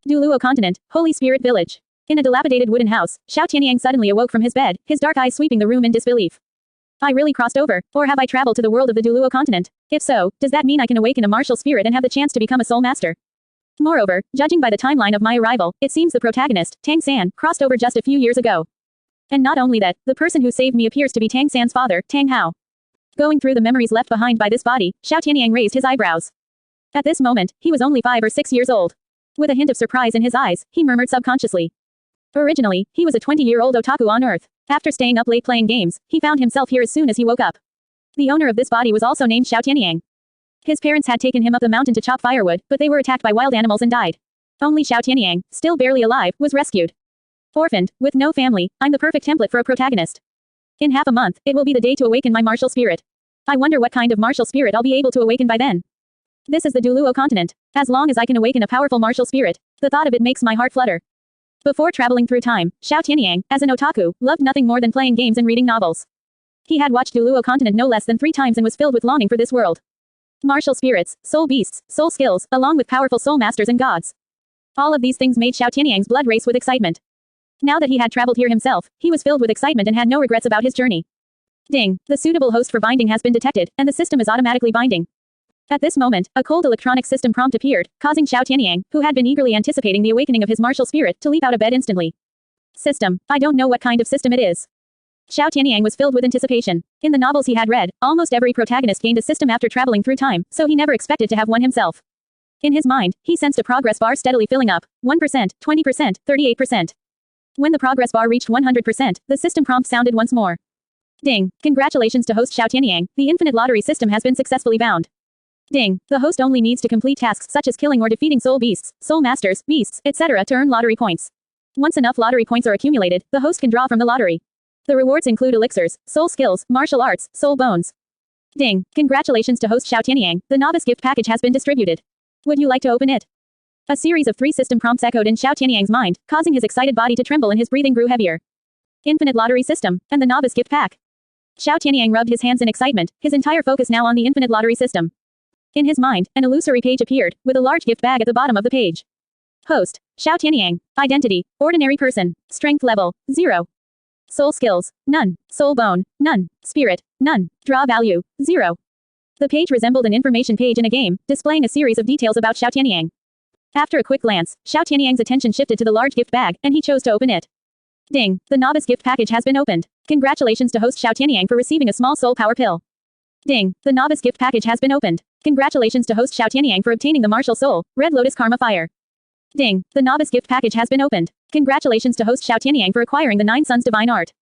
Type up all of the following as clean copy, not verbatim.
Douluo Continent, Holy Spirit Village. In a dilapidated wooden house, Xiao Tianyang suddenly awoke from his bed, his dark eyes sweeping the room in disbelief. I really crossed over, or have I traveled to the world of the Douluo continent? If so, does that mean I can awaken a martial spirit and have the chance to become a soul master? Moreover, judging by the timeline of my arrival, it seems the protagonist, Tang San, crossed over just a few years ago. And not only that, the person who saved me appears to be Tang San's father, Tang Hao. Going through the memories left behind by this body, Xiao Tianyang raised his eyebrows. At this moment, he was only 5 or 6 years old. With a hint of surprise in his eyes, he murmured subconsciously. Originally, he was a 20-year-old otaku on Earth. After staying up late playing games, he found himself here as soon as he woke up. The owner of this body was also named Xiao Tianyang. His parents had taken him up the mountain to chop firewood, but they were attacked by wild animals and died. Only Xiao Tianyang, still barely alive, was rescued. Orphaned, with no family, I'm the perfect template for a protagonist. In half a month, it will be the day to awaken my martial spirit. I wonder what kind of martial spirit I'll be able to awaken by then. This is the Douluo continent. As long as I can awaken a powerful martial spirit, the thought of it makes my heart flutter. Before traveling through time, Xiao Tianyang, as an otaku, loved nothing more than playing games and reading novels. He had watched Douluo continent no less than 3 times and was filled with longing for this world. Martial spirits, soul beasts, soul skills, along with powerful soul masters and gods. All of these things made Xiao Tianyang's blood race with excitement. Now that he had traveled here himself, he was filled with excitement and had no regrets about his journey. Ding, the suitable host for binding has been detected, and the system is automatically binding. At this moment, a cold electronic system prompt appeared, causing Xiao Tianyang, who had been eagerly anticipating the awakening of his martial spirit, to leap out of bed instantly. System, I don't know what kind of system it is. Xiao Tianyang was filled with anticipation. In the novels he had read, almost every protagonist gained a system after traveling through time, so he never expected to have one himself. In his mind, he sensed a progress bar steadily filling up, 1%, 20%, 38%. When the progress bar reached 100%, the system prompt sounded once more. Ding, congratulations to host Xiao Tianyang, the infinite lottery system has been successfully bound. Ding, the host only needs to complete tasks such as killing or defeating soul beasts, soul masters, beasts, etc. to earn lottery points. Once enough lottery points are accumulated, the host can draw from the lottery. The rewards include elixirs, soul skills, martial arts, soul bones. Ding, congratulations to host Xiao Tianyang, the novice gift package has been distributed. Would you like to open it? A series of 3 system prompts echoed in Xiao Tianyang's mind, causing his excited body to tremble and his breathing grew heavier. Infinite lottery system, and the novice gift pack. Xiao Tianyang rubbed his hands in excitement, his entire focus now on the infinite lottery system. In his mind, an illusory page appeared, with a large gift bag at the bottom of the page. Host, Xiao Tianyang. Identity, ordinary person. Strength level, 0. Soul skills, none. Soul bone, none. Spirit, none. Draw value, 0. The page resembled an information page in a game, displaying a series of details about Xiao Tianyang. After a quick glance, Xiao Tianyang's attention shifted to the large gift bag, and he chose to open it. Ding, the novice gift package has been opened. Congratulations to host Xiao Tianyang for receiving a small soul power pill. Ding, the novice gift package has been opened. Congratulations to host Xiao Tianyang for obtaining the martial soul, Red Lotus Karma Fire. Ding, the novice gift package has been opened. Congratulations to host Xiao Tianyang for acquiring the 9 Suns Divine Art.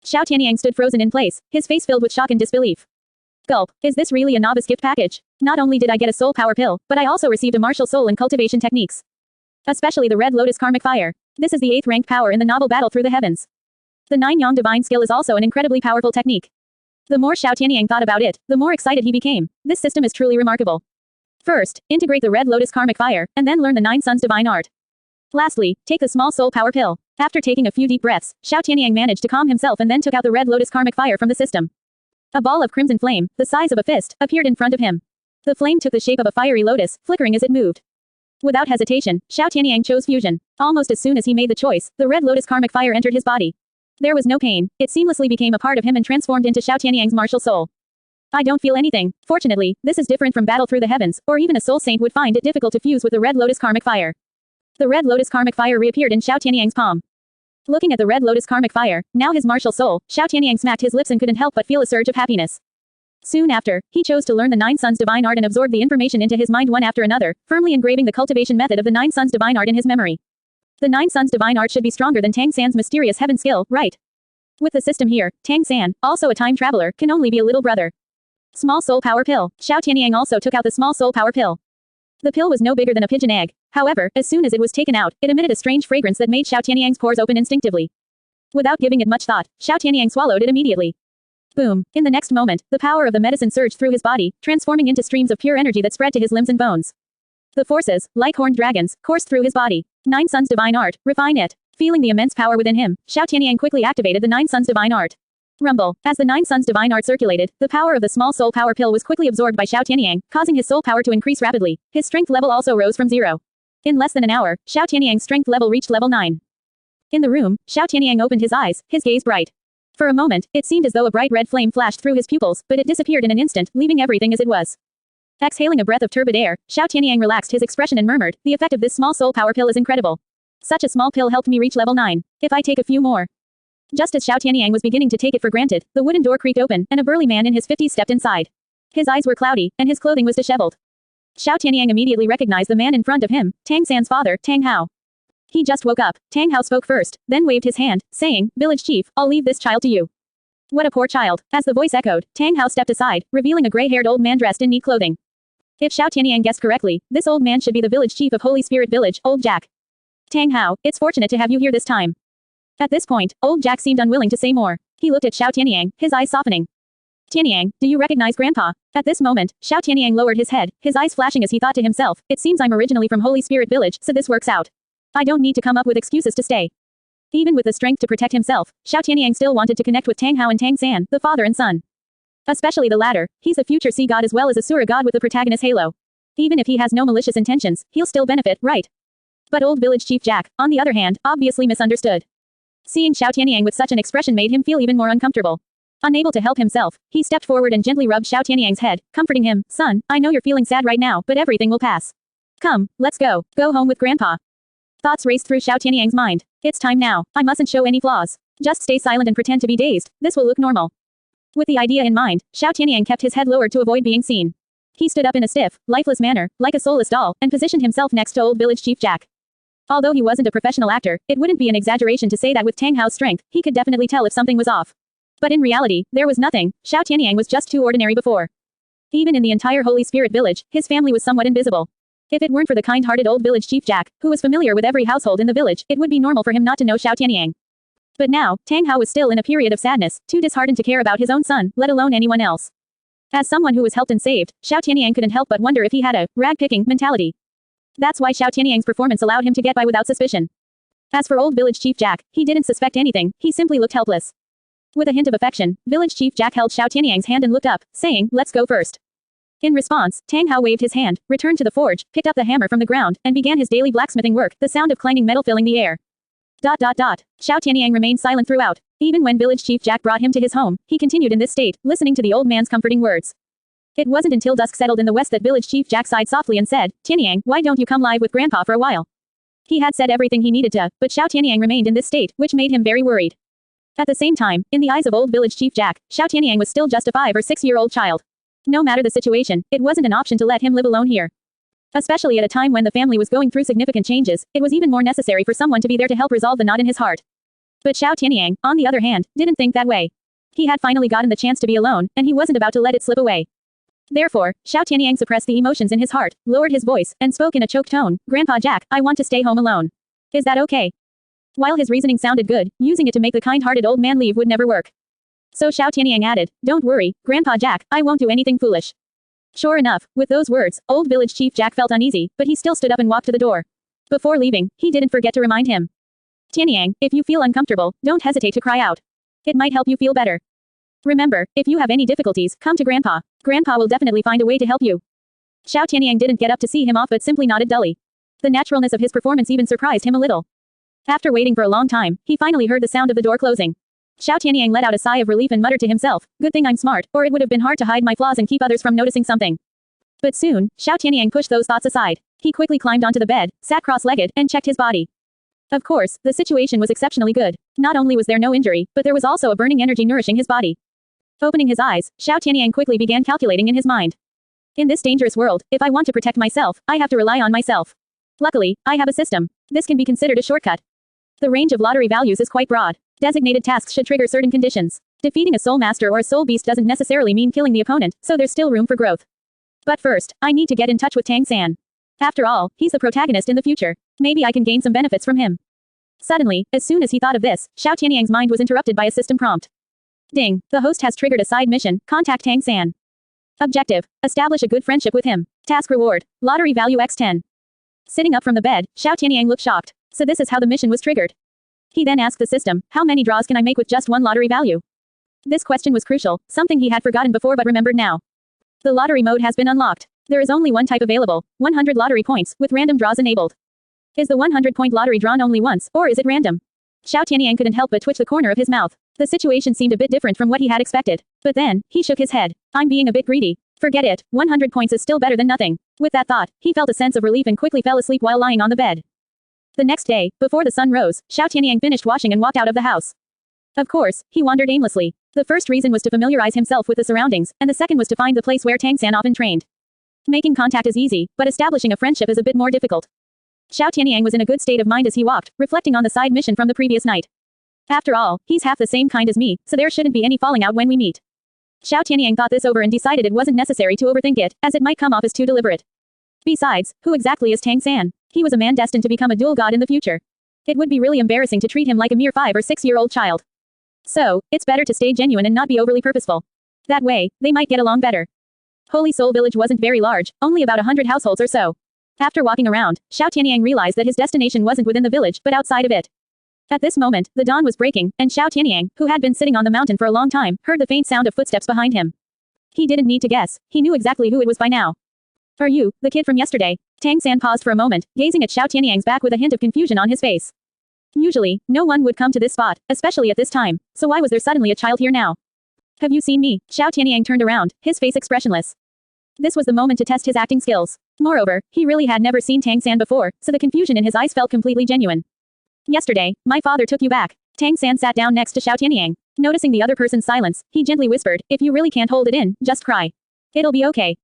Xiao Tianyang stood frozen in place, his face filled with shock and disbelief. Gulp, is this really a novice gift package? Not only did I get a soul power pill, but I also received a martial soul and cultivation techniques. Especially the Red Lotus Karmic Fire. This is the 8th ranked power in the novel Battle Through the Heavens. The 9 Yang Divine Skill is also an incredibly powerful technique. The more Xiao Tianyang thought about it, the more excited he became. This system is truly remarkable. First, integrate the Red Lotus Karmic Fire, and then learn the 9 Suns Divine Art. Lastly, take the small soul power pill. After taking a few deep breaths, Xiao Tianyang managed to calm himself and then took out the Red Lotus Karmic Fire from the system. A ball of crimson flame, the size of a fist, appeared in front of him. The flame took the shape of a fiery lotus, flickering as it moved. Without hesitation, Xiao Tianyang chose fusion. Almost as soon as he made the choice, the Red Lotus Karmic Fire entered his body. There was no pain, it seamlessly became a part of him and transformed into Xiao Tianyang's martial soul. I don't feel anything. Fortunately, this is different from Battle Through the Heavens, or even a soul saint would find it difficult to fuse with the Red Lotus Karmic Fire. The Red Lotus Karmic Fire reappeared in Xiao Tianyang's palm. Looking at the Red Lotus Karmic Fire, now his martial soul, Xiao Tianyang smacked his lips and couldn't help but feel a surge of happiness. Soon after, he chose to learn the 9 Suns Divine Art and absorbed the information into his mind one after another, firmly engraving the cultivation method of the 9 Suns Divine Art in his memory. The 9 Suns Divine Art should be stronger than Tang San's mysterious heaven skill, right? With the system here, Tang San, also a time traveler, can only be a little brother. Small soul power pill. Xiao Tianyang also took out the small soul power pill. The pill was no bigger than a pigeon egg. However, as soon as it was taken out, it emitted a strange fragrance that made Xiao Tianyang's pores open instinctively. Without giving it much thought, Xiao Tianyang swallowed it immediately. Boom. In the next moment, the power of the medicine surged through his body, transforming into streams of pure energy that spread to his limbs and bones. The forces, like horned dragons, coursed through his body. 9 Suns Divine Art, refine it. Feeling the immense power within him, Xiao Tianyang quickly activated the 9 Suns Divine Art. Rumble. As the 9 Suns Divine Art circulated, the power of the small soul power pill was quickly absorbed by Xiao Tianyang, causing his soul power to increase rapidly. His strength level also rose from 0. In less than an hour, Xiao Tianyang's strength level reached level 9. In the room, Xiao Tianyang opened his eyes, his gaze bright. For a moment, it seemed as though a bright red flame flashed through his pupils, but it disappeared in an instant, leaving everything as it was. Exhaling a breath of turbid air, Xiao Tianyang relaxed his expression and murmured, "The effect of this small soul power pill is incredible. Such a small pill helped me reach level 9. If I take a few more." Just as Xiao Tianyang was beginning to take it for granted, the wooden door creaked open, and a burly man in his 50s stepped inside. His eyes were cloudy, and his clothing was disheveled. Xiao Tianyang immediately recognized the man in front of him, Tang San's father, Tang Hao. He just woke up. Tang Hao spoke first, then waved his hand, saying, "Village chief, I'll leave this child to you." What a poor child. As the voice echoed, Tang Hao stepped aside, revealing a gray-haired old man dressed in neat clothing. If Xiao Tianyang guessed correctly, this old man should be the village chief of Holy Spirit Village, Old Jack. "Tang Hao, it's fortunate to have you here this time." At this point, Old Jack seemed unwilling to say more. He looked at Xiao Tianyang, his eyes softening. "Tianyang, do you recognize Grandpa?" At this moment, Xiao Tianyang lowered his head, his eyes flashing as he thought to himself, "It seems I'm originally from Holy Spirit Village, so this works out. I don't need to come up with excuses to stay." Even with the strength to protect himself, Xiao Tianyang still wanted to connect with Tang Hao and Tang San, the father and son. Especially the latter, he's a future sea god as well as a Sura god with the protagonist halo. Even if he has no malicious intentions, he'll still benefit, right? But old village chief Jack, on the other hand, obviously misunderstood. Seeing Xiao Tianyang with such an expression made him feel even more uncomfortable. Unable to help himself, he stepped forward and gently rubbed Xiao Tianyang's head, comforting him, "Son, I know you're feeling sad right now, but everything will pass. Come, let's go. Go home with Grandpa." Thoughts raced through Xiao Tianyang's mind. "It's time now. I mustn't show any flaws. Just stay silent and pretend to be dazed. This will look normal." With the idea in mind, Xiao Tianyang kept his head lowered to avoid being seen. He stood up in a stiff, lifeless manner, like a soulless doll, and positioned himself next to old village chief Jack. Although he wasn't a professional actor, it wouldn't be an exaggeration to say that with Tang Hao's strength, he could definitely tell if something was off. But in reality, there was nothing. Xiao Tianyang was just too ordinary before. Even in the entire Holy Spirit Village, his family was somewhat invisible. If it weren't for the kind-hearted old village chief Jack, who was familiar with every household in the village, it would be normal for him not to know Xiao Tianyang. But now, Tang Hao was still in a period of sadness, too disheartened to care about his own son, let alone anyone else. As someone who was helped and saved, Xiao Tianyang couldn't help but wonder if he had a rag-picking mentality. That's why Xiao Tianyang's performance allowed him to get by without suspicion. As for old village chief Jack, he didn't suspect anything, he simply looked helpless. With a hint of affection, village chief Jack held Xiao Tianyang's hand and looked up, saying, "Let's go first." In response, Tang Hao waved his hand, returned to the forge, picked up the hammer from the ground, and began his daily blacksmithing work, the sound of clanging metal filling the air. Xiao Tianyang remained silent throughout. Even when village chief Jack brought him to his home, he continued in this state, listening to the old man's comforting words. It wasn't until dusk settled in the west that village chief Jack sighed softly and said, "Tianyang, why don't you come live with Grandpa for a while?" He had said everything he needed to, but Xiao Tianyang remained in this state, which made him very worried. At the same time, in the eyes of old village chief Jack, Xiao Tianyang was still just a 5 or 6-year-old child. No matter the situation, it wasn't an option to let him live alone here. Especially at a time when the family was going through significant changes, it was even more necessary for someone to be there to help resolve the knot in his heart. But Xiao Tianyang, on the other hand, didn't think that way. He had finally gotten the chance to be alone, and he wasn't about to let it slip away. Therefore, Xiao Tianyang suppressed the emotions in his heart, lowered his voice, and spoke in a choked tone, "Grandpa Jack, I want to stay home alone. Is that okay?" While his reasoning sounded good, using it to make the kind-hearted old man leave would never work. So Xiao Tianyang added, "Don't worry, Grandpa Jack, I won't do anything foolish." Sure enough, with those words, old village chief Jack felt uneasy, but he still stood up and walked to the door. Before leaving, he didn't forget to remind him. "Tianyang, if you feel uncomfortable, don't hesitate to cry out. It might help you feel better. Remember, if you have any difficulties, come to Grandpa. Grandpa will definitely find a way to help you." Xiao Tianyang didn't get up to see him off but simply nodded dully. The naturalness of his performance even surprised him a little. After waiting for a long time, he finally heard the sound of the door closing. Xiao Tianyang let out a sigh of relief and muttered to himself, "Good thing I'm smart, or it would have been hard to hide my flaws and keep others from noticing something." But soon, Xiao Tianyang pushed those thoughts aside. He quickly climbed onto the bed, sat cross-legged, and checked his body. Of course, the situation was exceptionally good. Not only was there no injury, but there was also a burning energy nourishing his body. Opening his eyes, Xiao Tianyang quickly began calculating in his mind. In this dangerous world, if I want to protect myself, I have to rely on myself. Luckily, I have a system. This can be considered a shortcut. The range of lottery values is quite broad. Designated tasks should trigger certain conditions. Defeating a soul master or a soul beast doesn't necessarily mean killing the opponent, so there's still room for growth. But first, I need to get in touch with Tang San. After all, he's the protagonist in the future. Maybe I can gain some benefits from him. Suddenly, as soon as he thought of this, Xiao Tianyang's mind was interrupted by a system prompt. Ding, the host has triggered a side mission, contact Tang San. Objective, establish a good friendship with him. Task reward, lottery value x10. Sitting up from the bed, Xiao Tianyang looked shocked. So this is how the mission was triggered. He then asked the system, how many draws can I make with just one lottery value? This question was crucial, something he had forgotten before but remembered now. The lottery mode has been unlocked. There is only one type available, 100 lottery points, with random draws enabled. Is the 100-point lottery drawn only once, or is it random? Xiao Tianyang couldn't help but twitch the corner of his mouth. The situation seemed a bit different from what he had expected. But then, he shook his head. I'm being a bit greedy. Forget it, 100 points is still better than nothing. With that thought, he felt a sense of relief and quickly fell asleep while lying on the bed. The next day, before the sun rose, Xiao Tianyang finished washing and walked out of the house. Of course, he wandered aimlessly. The first reason was to familiarize himself with the surroundings, and the second was to find the place where Tang San often trained. Making contact is easy, but establishing a friendship is a bit more difficult. Xiao Tianyang was in a good state of mind as he walked, reflecting on the side mission from the previous night. After all, he's half the same kind as me, so there shouldn't be any falling out when we meet. Xiao Tianyang thought this over and decided it wasn't necessary to overthink it, as it might come off as too deliberate. Besides, who exactly is Tang San? He was a man destined to become a dual god in the future. It would be really embarrassing to treat him like a mere 5 or 6-year-old child. So, it's better to stay genuine and not be overly purposeful. That way, they might get along better. Holy Soul Village wasn't very large, only about 100 households or so. After walking around, Xiao Tianyang realized that his destination wasn't within the village but outside of it. At this moment, the dawn was breaking, and Xiao Tianyang, who had been sitting on the mountain for a long time, heard the faint sound of footsteps behind him. He didn't need to guess, he knew exactly who it was by now. Are you, the kid from yesterday? Tang San paused for a moment, gazing at Xiao Tianyang's back with a hint of confusion on his face. Usually, no one would come to this spot, especially at this time, so why was there suddenly a child here now? Have you seen me? Xiao Tianyang turned around, his face expressionless. This was the moment to test his acting skills. Moreover, he really had never seen Tang San before, so the confusion in his eyes felt completely genuine. Yesterday, my father took you back. Tang San sat down next to Xiao Tianyang. Noticing the other person's silence, he gently whispered, if you really can't hold it in, just cry. It'll be okay.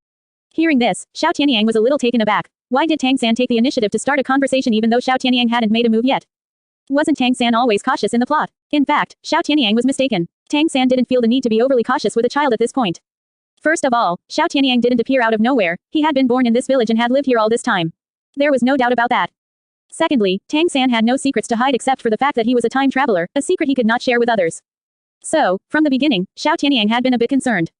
Hearing this, Xiao Tianyang was a little taken aback. Why did Tang San take the initiative to start a conversation even though Xiao Tianyang hadn't made a move yet? Wasn't Tang San always cautious in the plot? In fact, Xiao Tianyang was mistaken. Tang San didn't feel the need to be overly cautious with a child at this point. First of all, Xiao Tianyang didn't appear out of nowhere, he had been born in this village and had lived here all this time. There was no doubt about that. Secondly, Tang San had no secrets to hide except for the fact that he was a time traveler, a secret he could not share with others. So, from the beginning, Xiao Tianyang had been a bit concerned.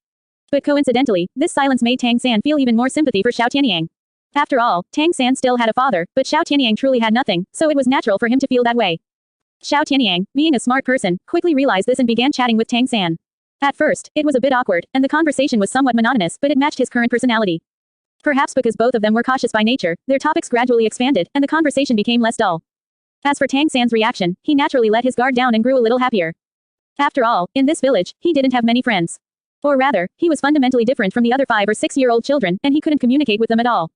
But coincidentally, this silence made Tang San feel even more sympathy for Xiao Tianyang. After all, Tang San still had a father, but Xiao Tianyang truly had nothing, so it was natural for him to feel that way. Xiao Tianyang, being a smart person, quickly realized this and began chatting with Tang San. At first, it was a bit awkward, and the conversation was somewhat monotonous, but it matched his current personality. Perhaps because both of them were cautious by nature, their topics gradually expanded, and the conversation became less dull. As for Tang San's reaction, he naturally let his guard down and grew a little happier. After all, in this village, he didn't have many friends. Or rather, he was fundamentally different from the other 5 or 6-year-old children, and he couldn't communicate with them at all.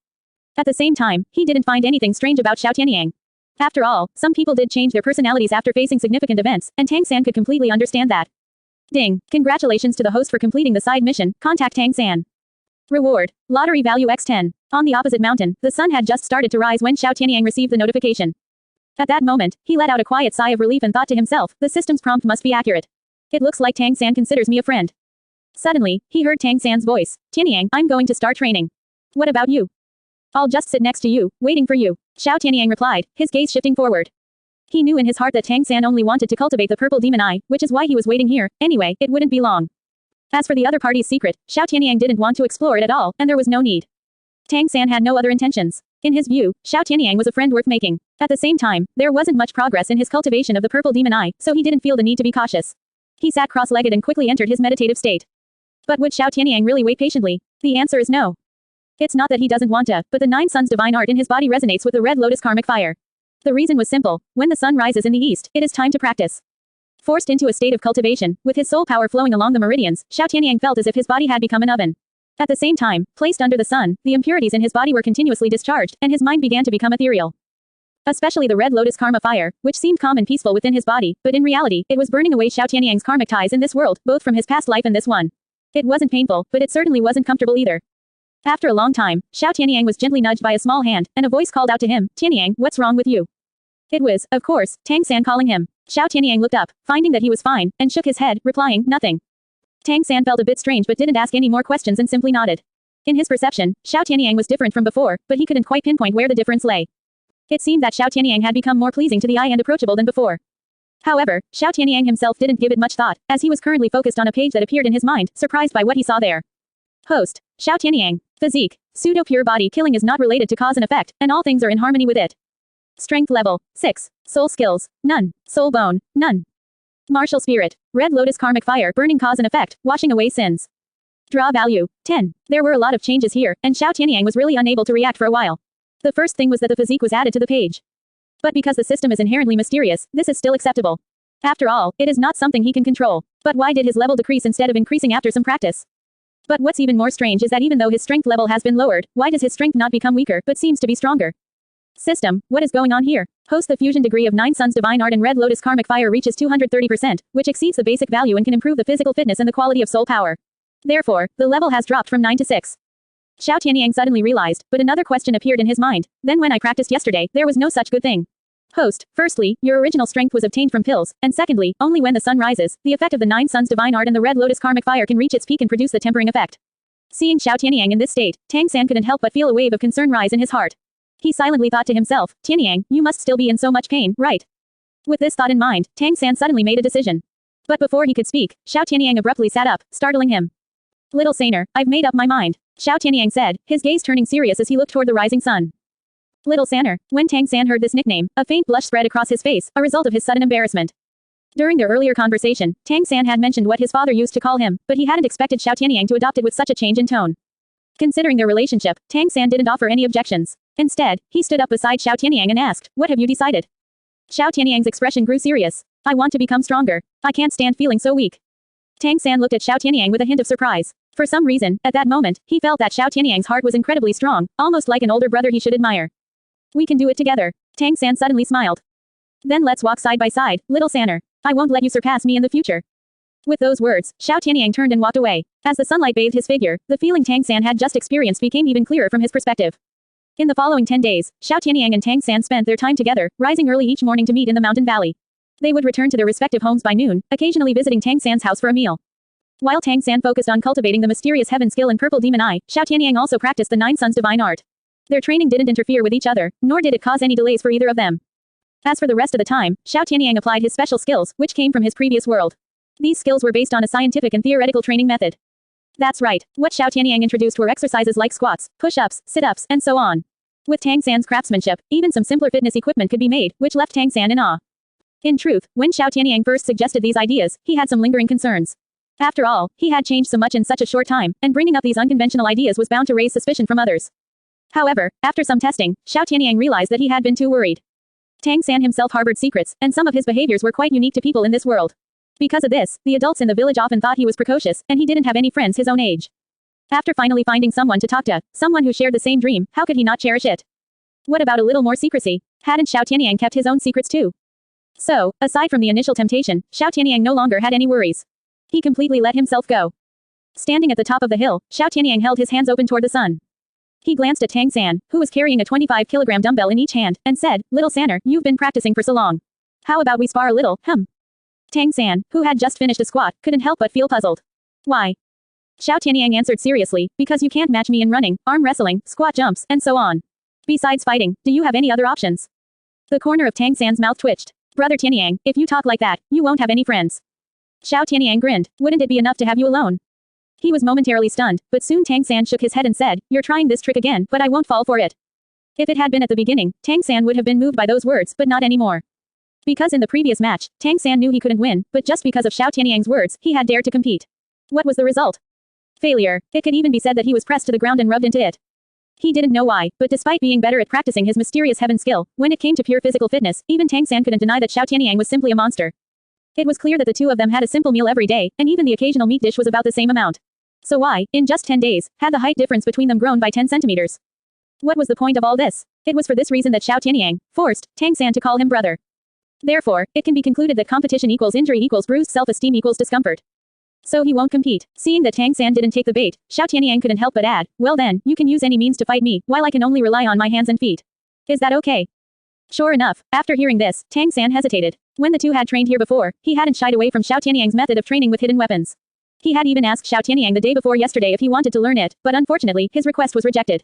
At the same time, he didn't find anything strange about Xiao Tianyang. After all, some people did change their personalities after facing significant events, and Tang San could completely understand that. Ding! Congratulations to the host for completing the side mission, contact Tang San. Reward. Lottery value x10. On the opposite mountain, the sun had just started to rise when Xiao Tianyang received the notification. At that moment, he let out a quiet sigh of relief and thought to himself, the system's prompt must be accurate. It looks like Tang San considers me a friend. Suddenly, he heard Tang San's voice. Tianyang, I'm going to start training. What about you? I'll just sit next to you, waiting for you. Xiao Tianyang replied, his gaze shifting forward. He knew in his heart that Tang San only wanted to cultivate the purple demon eye, which is why he was waiting here. Anyway, it wouldn't be long. As for the other party's secret, Xiao Tianyang didn't want to explore it at all, and there was no need. Tang San had no other intentions. In his view, Xiao Tianyang was a friend worth making. At the same time, there wasn't much progress in his cultivation of the purple demon eye, so he didn't feel the need to be cautious. He sat cross-legged and quickly entered his meditative state. But would Xiao Tianyang really wait patiently? The answer is no. It's not that he doesn't want to, but the 9 suns divine art in his body resonates with the red lotus karmic fire. The reason was simple. When the sun rises in the east, it is time to practice. Forced into a state of cultivation, with his soul power flowing along the meridians, Xiao Tianyang felt as if his body had become an oven. At the same time, placed under the sun, the impurities in his body were continuously discharged, and his mind began to become ethereal. Especially the red lotus karma fire, which seemed calm and peaceful within his body, but in reality, it was burning away Xiao Tianyang's karmic ties in this world, both from his past life and this one. It wasn't painful, but it certainly wasn't comfortable either. After a long time, Xiao Tianyang was gently nudged by a small hand, and a voice called out to him, Tianyang, what's wrong with you? It was, of course, Tang San calling him. Xiao Tianyang looked up, finding that he was fine, and shook his head, replying, nothing. Tang San felt a bit strange but didn't ask any more questions and simply nodded. In his perception, Xiao Tianyang was different from before, but he couldn't quite pinpoint where the difference lay. It seemed that Xiao Tianyang had become more pleasing to the eye and approachable than before. However, Xiao Tianyang himself didn't give it much thought, as he was currently focused on a page that appeared in his mind, surprised by what he saw there. Host. Xiao Tianyang. Physique. Pseudo-pure body killing is not related to cause and effect, and all things are in harmony with it. Strength level. 6. Soul skills. None. Soul bone. None. Martial spirit. Red lotus karmic fire burning cause and effect, washing away sins. Draw value. 10. There were a lot of changes here, and Xiao Tianyang was really unable to react for a while. The first thing was that the physique was added to the page. But because the system is inherently mysterious, this is still acceptable. After all, it is not something he can control. But why did his level decrease instead of increasing after some practice? But what's even more strange is that even though his strength level has been lowered, why does his strength not become weaker, but seems to be stronger? System, what is going on here? Host, the fusion degree of 9 Suns Divine Art and Red Lotus Karmic Fire reaches 230%, which exceeds the basic value and can improve the physical fitness and the quality of soul power. Therefore, the level has dropped from 9 to 6. Xiao Tianyang suddenly realized, but another question appeared in his mind. Then when I practiced yesterday, there was no such good thing. Host, firstly, your original strength was obtained from pills, and secondly, only when the sun rises, the effect of the 9 Suns Divine Art and the Red Lotus Karmic Fire can reach its peak and produce the tempering effect. Seeing Xiao Tianyang in this state, Tang San couldn't help but feel a wave of concern rise in his heart. He silently thought to himself, Tianyang, you must still be in so much pain, right? With this thought in mind, Tang San suddenly made a decision. But before he could speak, Xiao Tianyang abruptly sat up, startling him. Little Saner, I've made up my mind, Xiao Tianyang said, his gaze turning serious as he looked toward the rising sun. Little Saner. When Tang San heard this nickname, a faint blush spread across his face, a result of his sudden embarrassment. During their earlier conversation, Tang San had mentioned what his father used to call him, but he hadn't expected Xiao Tianyang to adopt it with such a change in tone. Considering their relationship, Tang San didn't offer any objections. Instead, he stood up beside Xiao Tianyang and asked, what have you decided? Xiao Tianyang's expression grew serious. I want to become stronger. I can't stand feeling so weak. Tang San looked at Xiao Tianyang with a hint of surprise. For some reason, at that moment, he felt that Xiao Tianyang's heart was incredibly strong, almost like an older brother he should admire. We can do it together. Tang San suddenly smiled. Then let's walk side by side, little Saner. I won't let you surpass me in the future. With those words, Xiao Tianyang turned and walked away. As the sunlight bathed his figure, the feeling Tang San had just experienced became even clearer from his perspective. In the following 10 days, Xiao Tianyang and Tang San spent their time together, rising early each morning to meet in the mountain valley. They would return to their respective homes by noon, occasionally visiting Tang San's house for a meal. While Tang San focused on cultivating the mysterious heaven skill and purple demon eye, Xiao Tianyang also practiced the 9 Suns Divine Art. Their training didn't interfere with each other, nor did it cause any delays for either of them. As for the rest of the time, Xiao Tianyang applied his special skills, which came from his previous world. These skills were based on a scientific and theoretical training method. That's right, what Xiao Tianyang introduced were exercises like squats, push-ups, sit-ups, and so on. With Tang San's craftsmanship, even some simpler fitness equipment could be made, which left Tang San in awe. In truth, when Xiao Tianyang first suggested these ideas, he had some lingering concerns. After all, he had changed so much in such a short time, and bringing up these unconventional ideas was bound to raise suspicion from others. However, after some testing, Xiao Tianyang realized that he had been too worried. Tang San himself harbored secrets, and some of his behaviors were quite unique to people in this world. Because of this, the adults in the village often thought he was precocious, and he didn't have any friends his own age. After finally finding someone to talk to, someone who shared the same dream, how could he not cherish it? What about a little more secrecy? Hadn't Xiao Tianyang kept his own secrets too? So, aside from the initial temptation, Xiao Tianyang no longer had any worries. He completely let himself go. Standing at the top of the hill, Xiao Tianyang held his hands open toward the sun. He glanced at Tang San, who was carrying a 25-kilogram dumbbell in each hand, and said, Little Saner, you've been practicing for so long. How about we spar a little, Tang San, who had just finished a squat, couldn't help but feel puzzled. Why? Xiao Tianyang answered seriously, because you can't match me in running, arm wrestling, squat jumps, and so on. Besides fighting, do you have any other options? The corner of Tang San's mouth twitched. Brother Tianyang, if you talk like that, you won't have any friends. Xiao Tianyang grinned. Wouldn't it be enough to have you alone? He was momentarily stunned, but soon Tang San shook his head and said, You're trying this trick again, but I won't fall for it. If it had been at the beginning, Tang San would have been moved by those words, but not anymore. Because in the previous match, Tang San knew he couldn't win, but just because of Xiao Tianyang's words, he had dared to compete. What was the result? Failure. It could even be said that he was pressed to the ground and rubbed into it. He didn't know why, but despite being better at practicing his mysterious heaven skill, when it came to pure physical fitness, even Tang San couldn't deny that Xiao Tianyang was simply a monster. It was clear that the two of them had a simple meal every day, and even the occasional meat dish was about the same amount. So why, in just 10 days, had the height difference between them grown by 10 centimeters? What was the point of all this? It was for this reason that Xiao Tianyang forced Tang San to call him brother. Therefore, it can be concluded that competition equals injury equals bruised self-esteem equals discomfort. So he won't compete. Seeing that Tang San didn't take the bait, Xiao Tianyang couldn't help but add, well then, you can use any means to fight me, while I can only rely on my hands and feet. Is that okay? Sure enough, after hearing this, Tang San hesitated. When the two had trained here before, he hadn't shied away from Xiao Tianyang's method of training with hidden weapons. He had even asked Xiao Tianyang the day before yesterday if he wanted to learn it, but unfortunately, his request was rejected.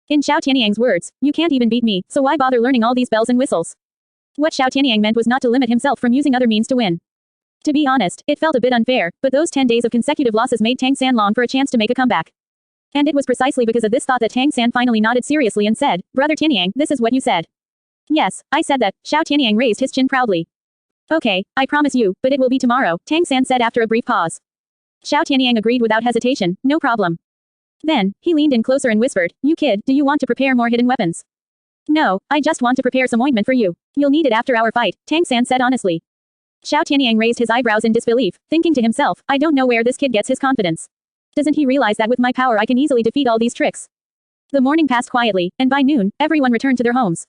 In Xiao Tianyang's words, you can't even beat me, so why bother learning all these bells and whistles? What Xiao Tianyang meant was not to limit himself from using other means to win. To be honest, it felt a bit unfair, but those 10 days of consecutive losses made Tang San long for a chance to make a comeback. And it was precisely because of this thought that Tang San finally nodded seriously and said, Brother Tianyang, this is what you said. Yes, I said that. Xiao Tianyang raised his chin proudly. Okay, I promise you, but it will be tomorrow, Tang San said after a brief pause. Xiao Tianyang agreed without hesitation, no problem. Then, he leaned in closer and whispered, You kid, do you want to prepare more hidden weapons? No, I just want to prepare some ointment for you. You'll need it after our fight, Tang San said honestly. Xiao Tianyang raised his eyebrows in disbelief, thinking to himself, I don't know where this kid gets his confidence. Doesn't he realize that with my power I can easily defeat all these tricks? The morning passed quietly, and by noon, everyone returned to their homes.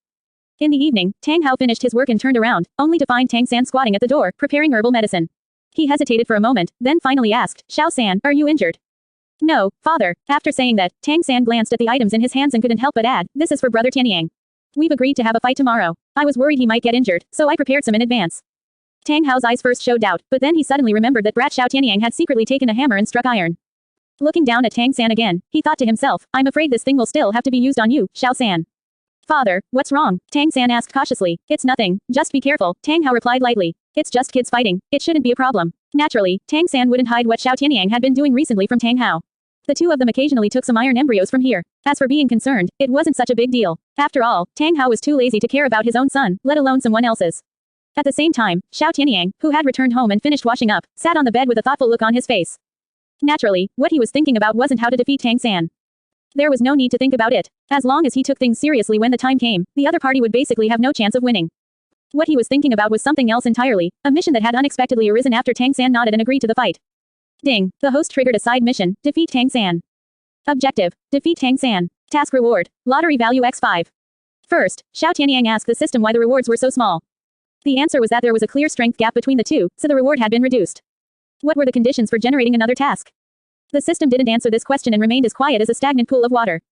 In the evening, Tang Hao finished his work and turned around, only to find Tang San squatting at the door, preparing herbal medicine. He hesitated for a moment, then finally asked, Xiao San, are you injured? No, father. After saying that, Tang San glanced at the items in his hands and couldn't help but add, this is for brother Tianyang. We've agreed to have a fight tomorrow. I was worried he might get injured, so I prepared some in advance. Tang Hao's eyes first showed doubt, but then he suddenly remembered that brat Xiao Tianyang had secretly taken a hammer and struck iron. Looking down at Tang San again, he thought to himself, I'm afraid this thing will still have to be used on you, Xiao San. Father, what's wrong? Tang San asked cautiously. It's nothing, just be careful, Tang Hao replied lightly. It's just kids fighting, it shouldn't be a problem. Naturally, Tang San wouldn't hide what Xiao Tianyang had been doing recently from Tang Hao. The two of them occasionally took some iron embryos from here. As for being concerned, it wasn't such a big deal. After all, Tang Hao was too lazy to care about his own son, let alone someone else's. At the same time, Xiao Tianyang, who had returned home and finished washing up, sat on the bed with a thoughtful look on his face. Naturally, what he was thinking about wasn't how to defeat Tang San. There was no need to think about it. As long as he took things seriously when the time came, the other party would basically have no chance of winning. What he was thinking about was something else entirely, a mission that had unexpectedly arisen after Tang San nodded and agreed to the fight. Ding, the host triggered a side mission, defeat Tang San. Objective, defeat Tang San. Task reward, lottery value x5. First, Xiao Tianyang asked the system why the rewards were so small. The answer was that there was a clear strength gap between the two, so the reward had been reduced. What were the conditions for generating another task? The system didn't answer this question and remained as quiet as a stagnant pool of water.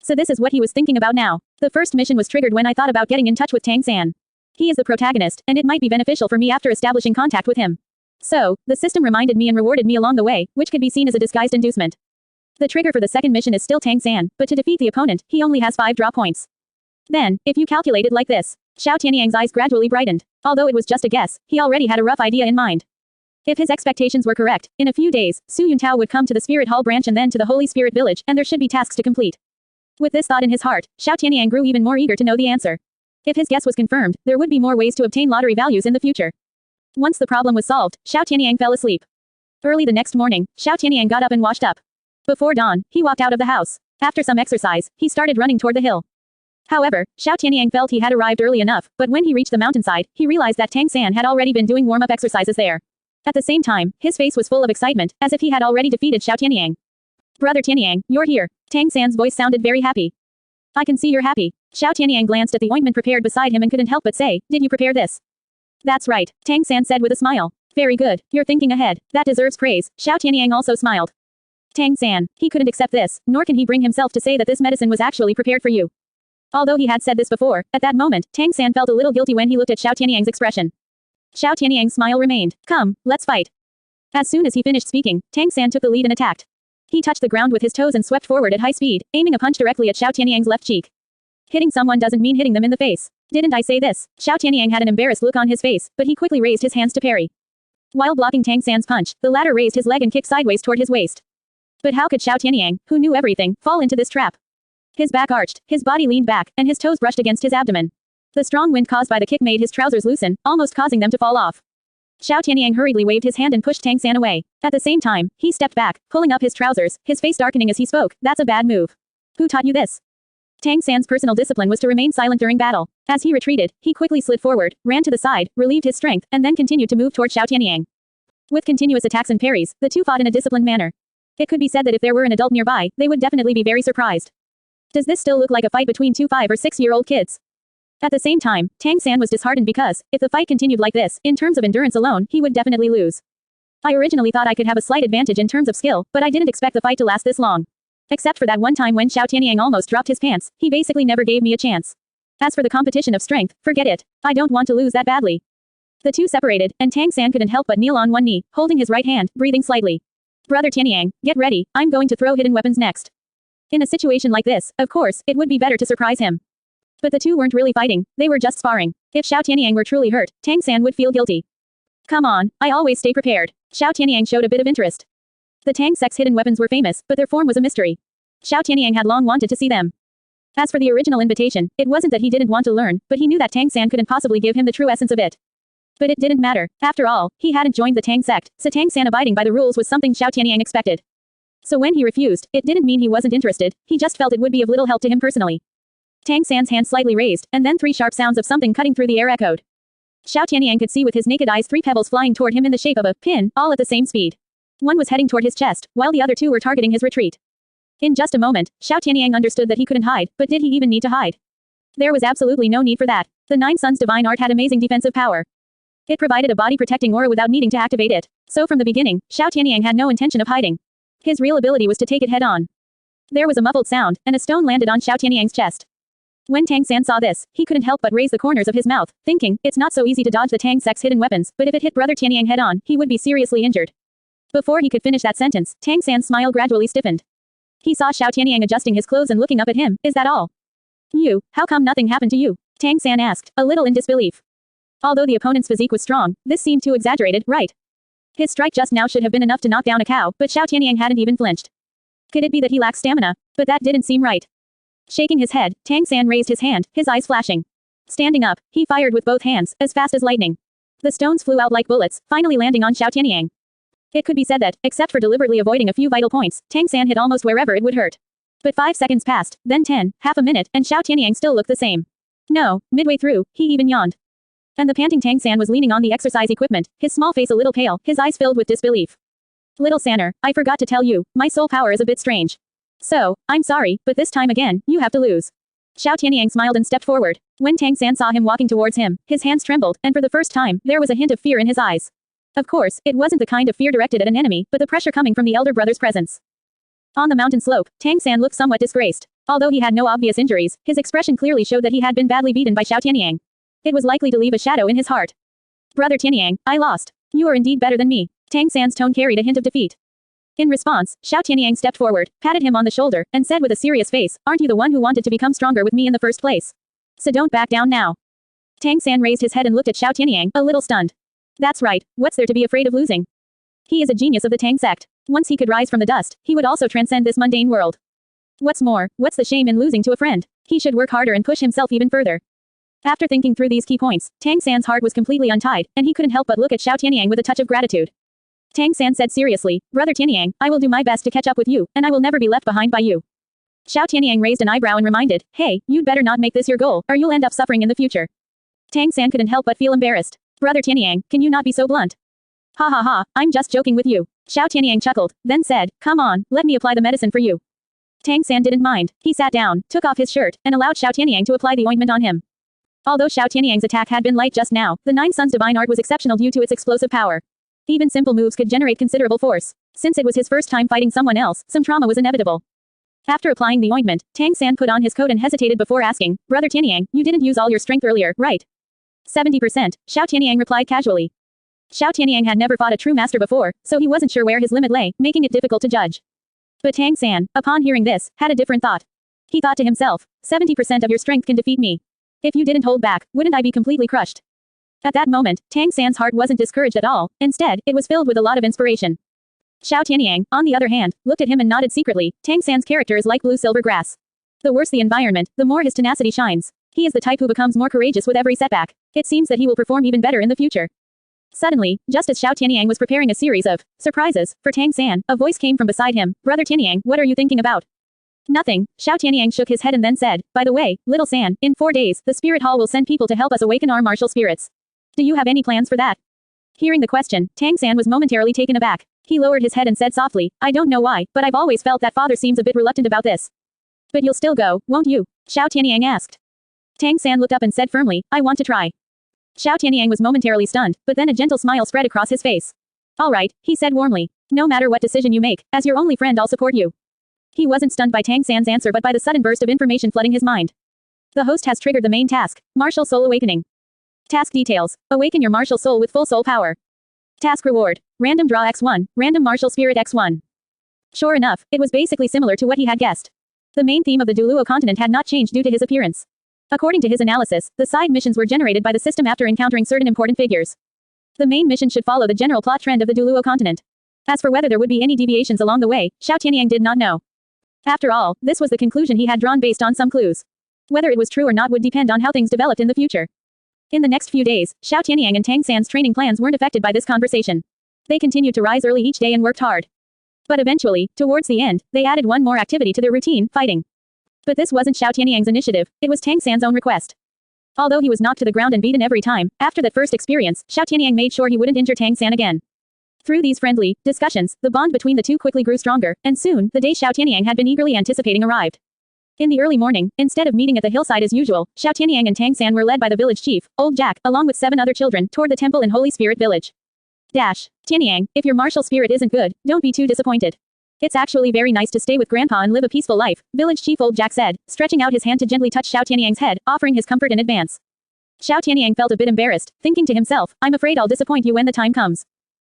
So this is what he was thinking about now. The first mission was triggered when I thought about getting in touch with Tang San. He is the protagonist, and it might be beneficial for me after establishing contact with him. So, the system reminded me and rewarded me along the way, which could be seen as a disguised inducement. The trigger for the second mission is still Tang San, but to defeat the opponent, he only has 5 draw points. Then, if you calculate it like this, Xiao Tianyang's eyes gradually brightened. Although it was just a guess, he already had a rough idea in mind. If his expectations were correct, in a few days, Su Yuntao would come to the Spirit Hall branch and then to the Holy Spirit Village, and there should be tasks to complete. With this thought in his heart, Xiao Tianyang grew even more eager to know the answer. If his guess was confirmed, there would be more ways to obtain lottery values in the future. Once the problem was solved, Xiao Tianyang fell asleep. Early the next morning, Xiao Tianyang got up and washed up. Before dawn, he walked out of the house. After some exercise, he started running toward the hill. However, Xiao Tianyang felt he had arrived early enough, but when he reached the mountainside, he realized that Tang San had already been doing warm-up exercises there. At the same time, his face was full of excitement, as if he had already defeated Xiao Tianyang. Brother Tianyang, you're here. Tang San's voice sounded very happy. I can see you're happy. Xiao Tianyang glanced at the ointment prepared beside him and couldn't help but say, did you prepare this? That's right, Tang San said with a smile. Very good, you're thinking ahead. That deserves praise. Xiao Tianyang also smiled. Tang San, he couldn't accept this, nor can he bring himself to say that this medicine was actually prepared for you. Although he had said this before, at that moment, Tang San felt a little guilty when he looked at Xiao Tianyang's expression. Xiao Tianyang's smile remained. Come, let's fight. As soon as he finished speaking, Tang San took the lead and attacked. He touched the ground with his toes and swept forward at high speed, aiming a punch directly at Xiao Tianyang's left cheek. Hitting someone doesn't mean hitting them in the face. Didn't I say this? Xiao Tianyang had an embarrassed look on his face, but he quickly raised his hands to parry. While blocking Tang San's punch, the latter raised his leg and kicked sideways toward his waist. But how could Xiao Tianyang, who knew everything, fall into this trap? His back arched, his body leaned back, and his toes brushed against his abdomen. The strong wind caused by the kick made his trousers loosen, almost causing them to fall off. Xiao Tianyang hurriedly waved his hand and pushed Tang San away. At the same time, he stepped back, pulling up his trousers, his face darkening as he spoke. That's a bad move. Who taught you this? Tang San's personal discipline was to remain silent during battle. As he retreated, he quickly slid forward, ran to the side, relieved his strength, and then continued to move toward Xiao Tianyang. With continuous attacks and parries, the two fought in a disciplined manner. It could be said that if there were an adult nearby, they would definitely be very surprised. Does this still look like a fight between 2 5 or 6-year-old kids? At the same time, Tang San was disheartened because, if the fight continued like this, in terms of endurance alone, he would definitely lose. I originally thought I could have a slight advantage in terms of skill, but I didn't expect the fight to last this long. Except for that one time when Xiao Tianyang almost dropped his pants, he basically never gave me a chance. As for the competition of strength, forget it. I don't want to lose that badly. The two separated, and Tang San couldn't help but kneel on one knee, holding his right hand, breathing slightly. Brother Tianyang, get ready, I'm going to throw hidden weapons next. In a situation like this, of course, it would be better to surprise him. But the two weren't really fighting, they were just sparring. If Xiao Tianyang were truly hurt, Tang San would feel guilty. Come on, I always stay prepared. Xiao Tianyang showed a bit of interest. The Tang sect's hidden weapons were famous, but their form was a mystery. Xiao Tianyang had long wanted to see them. As for the original invitation, it wasn't that he didn't want to learn, but he knew that Tang San couldn't possibly give him the true essence of it. But it didn't matter. After all, he hadn't joined the Tang sect, so Tang San abiding by the rules was something Xiao Tianyang expected. So when he refused, it didn't mean he wasn't interested, he just felt it would be of little help to him personally. Tang San's hand slightly raised, and then 3 sharp sounds of something cutting through the air echoed. Xiao Tianyang could see with his naked eyes 3 pebbles flying toward him in the shape of a pin, all at the same speed. One was heading toward his chest, while the other 2 were targeting his retreat. In just a moment, Xiao Tianyang understood that he couldn't hide, but did he even need to hide? There was absolutely no need for that. The Nine Suns divine art had amazing defensive power. It provided a body-protecting aura without needing to activate it. So from the beginning, Xiao Tianyang had no intention of hiding. His real ability was to take it head-on. There was a muffled sound, and a stone landed on Xiao Tianyang's chest. When Tang San saw this, he couldn't help but raise the corners of his mouth, thinking, it's not so easy to dodge the Tang sect's hidden weapons, but if it hit Brother Tianyang head-on, he would be seriously injured. Before he could finish that sentence, Tang San's smile gradually stiffened. He saw Xiao Tianyang adjusting his clothes and looking up at him. Is that all? You, how come nothing happened to you? Tang San asked, a little in disbelief. Although the opponent's physique was strong, this seemed too exaggerated, right? His strike just now should have been enough to knock down a cow, but Xiao Tianyang hadn't even flinched. Could it be that he lacked stamina? But that didn't seem right. Shaking his head, Tang San raised his hand, his eyes flashing. Standing up, he fired with both hands, as fast as lightning. The stones flew out like bullets, finally landing on Xiao Tianyang. It could be said that, except for deliberately avoiding a few vital points, Tang San hit almost wherever it would hurt. But 5 seconds passed, then 10, half a minute, and Xiao Tianyang still looked the same. No, midway through, he even yawned. And the panting Tang San was leaning on the exercise equipment, his small face a little pale, his eyes filled with disbelief. Little Sanner, I forgot to tell you, my soul power is a bit strange. So, I'm sorry, but this time again, you have to lose. Xiao Tianyang smiled and stepped forward. When Tang San saw him walking towards him, his hands trembled, and for the first time, there was a hint of fear in his eyes. Of course, it wasn't the kind of fear directed at an enemy, but the pressure coming from the elder brother's presence. On the mountain slope, Tang San looked somewhat disgraced. Although he had no obvious injuries, his expression clearly showed that he had been badly beaten by Xiao Tianyang. It was likely to leave a shadow in his heart. Brother Tianyang, I lost. You are indeed better than me. Tang San's tone carried a hint of defeat. In response, Xiao Tianyang stepped forward, patted him on the shoulder, and said with a serious face, aren't you the one who wanted to become stronger with me in the first place? So don't back down now. Tang San raised his head and looked at Xiao Tianyang, a little stunned. That's right, what's there to be afraid of losing? He is a genius of the Tang sect. Once he could rise from the dust, he would also transcend this mundane world. What's more, what's the shame in losing to a friend? He should work harder and push himself even further. After thinking through these key points, Tang San's heart was completely untied, and he couldn't help but look at Xiao Tianyang with a touch of gratitude. Tang San said seriously, Brother Tianyang, I will do my best to catch up with you, and I will never be left behind by you. Xiao Tianyang raised an eyebrow and reminded, hey, you'd better not make this your goal, or you'll end up suffering in the future. Tang San couldn't help but feel embarrassed. Brother Tianyang, can you not be so blunt? Ha ha ha, I'm just joking with you. Xiao Tianyang chuckled, then said, come on, let me apply the medicine for you. Tang San didn't mind. He sat down, took off his shirt, and allowed Xiao Tianyang to apply the ointment on him. Although Xiao Tianyang's attack had been light just now, the Nine Suns' divine art was exceptional due to its explosive power. Even simple moves could generate considerable force. Since it was his first time fighting someone else, some trauma was inevitable. After applying the ointment, Tang San put on his coat and hesitated before asking, Brother Tianyang, you didn't use all your strength earlier, right? 70%, Xiao Tianyang replied casually. Xiao Tianyang had never fought a true master before, so he wasn't sure where his limit lay, making it difficult to judge. But Tang San, upon hearing this, had a different thought. He thought to himself, 70% of your strength can defeat me. If you didn't hold back, wouldn't I be completely crushed? At that moment, Tang San's heart wasn't discouraged at all, instead, it was filled with a lot of inspiration. Xiao Tianyang, on the other hand, looked at him and nodded secretly. Tang San's character is like blue-silver grass. The worse the environment, the more his tenacity shines. He is the type who becomes more courageous with every setback. It seems that he will perform even better in the future. Suddenly, just as Xiao Tianyang was preparing a series of surprises for Tang San, a voice came from beside him. Brother Tianyang, what are you thinking about? Nothing. Xiao Tianyang shook his head and then said, by the way, little San, in 4 days, the Spirit Hall will send people to help us awaken our martial spirits. Do you have any plans for that? Hearing the question, Tang San was momentarily taken aback. He lowered his head and said softly, I don't know why, but I've always felt that father seems a bit reluctant about this. But you'll still go, won't you? Xiao Tianyang asked. Tang San looked up and said firmly, I want to try. Xiao Tianyang was momentarily stunned, but then a gentle smile spread across his face. All right, he said warmly. No matter what decision you make, as your only friend I'll support you. He wasn't stunned by Tang San's answer but by the sudden burst of information flooding his mind. The host has triggered the main task, Martial Soul Awakening. Task details. Awaken your martial soul with full soul power. Task reward. Random draw X1, random martial spirit X1. Sure enough, it was basically similar to what he had guessed. The main theme of the Douluo continent had not changed due to his appearance. According to his analysis, the side missions were generated by the system after encountering certain important figures. The main mission should follow the general plot trend of the Douluo continent. As for whether there would be any deviations along the way, Xiao Tianyang did not know. After all, this was the conclusion he had drawn based on some clues. Whether it was true or not would depend on how things developed in the future. In the next few days, Xiao Tianyang and Tang San's training plans weren't affected by this conversation. They continued to rise early each day and worked hard. But eventually, towards the end, they added one more activity to their routine, fighting. But this wasn't Xiao Tianyang's initiative, it was Tang San's own request. Although he was knocked to the ground and beaten every time, after that first experience, Xiao Tianyang made sure he wouldn't injure Tang San again. Through these friendly discussions, the bond between the two quickly grew stronger, and soon, the day Xiao Tianyang had been eagerly anticipating arrived. In the early morning, instead of meeting at the hillside as usual, Xiao Tianyang and Tang San were led by the village chief, Old Jack, along with 7 other children, toward the temple in Holy Spirit Village. Tianyang, if your martial spirit isn't good, don't be too disappointed. It's actually very nice to stay with Grandpa and live a peaceful life, Village Chief Old Jack said, stretching out his hand to gently touch Xiao Tianyang's head, offering his comfort in advance. Xiao Tianyang felt a bit embarrassed, thinking to himself, I'm afraid I'll disappoint you when the time comes.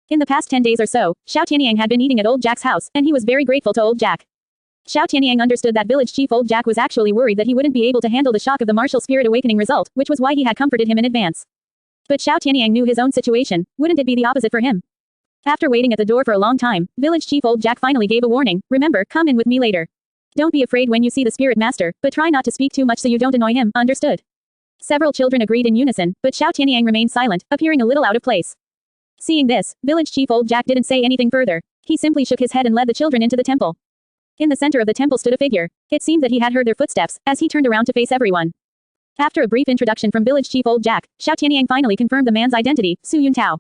In the past 10 days or so, Xiao Tianyang had been eating at Old Jack's house, and he was very grateful to Old Jack. Xiao Tianyang understood that Village Chief Old Jack was actually worried that he wouldn't be able to handle the shock of the martial spirit awakening result, which was why he had comforted him in advance. But Xiao Tianyang knew his own situation, wouldn't it be the opposite for him? After waiting at the door for a long time, Village Chief Old Jack finally gave a warning, remember, come in with me later. Don't be afraid when you see the spirit master, but try not to speak too much so you don't annoy him, understood? Several children agreed in unison, but Xiao Tianyang remained silent, appearing a little out of place. Seeing this, Village Chief Old Jack didn't say anything further. He simply shook his head and led the children into the temple. In the center of the temple stood a figure. It seemed that he had heard their footsteps, as he turned around to face everyone. After a brief introduction from Village Chief Old Jack, Xiao Tianyang finally confirmed the man's identity, Su Yuntao.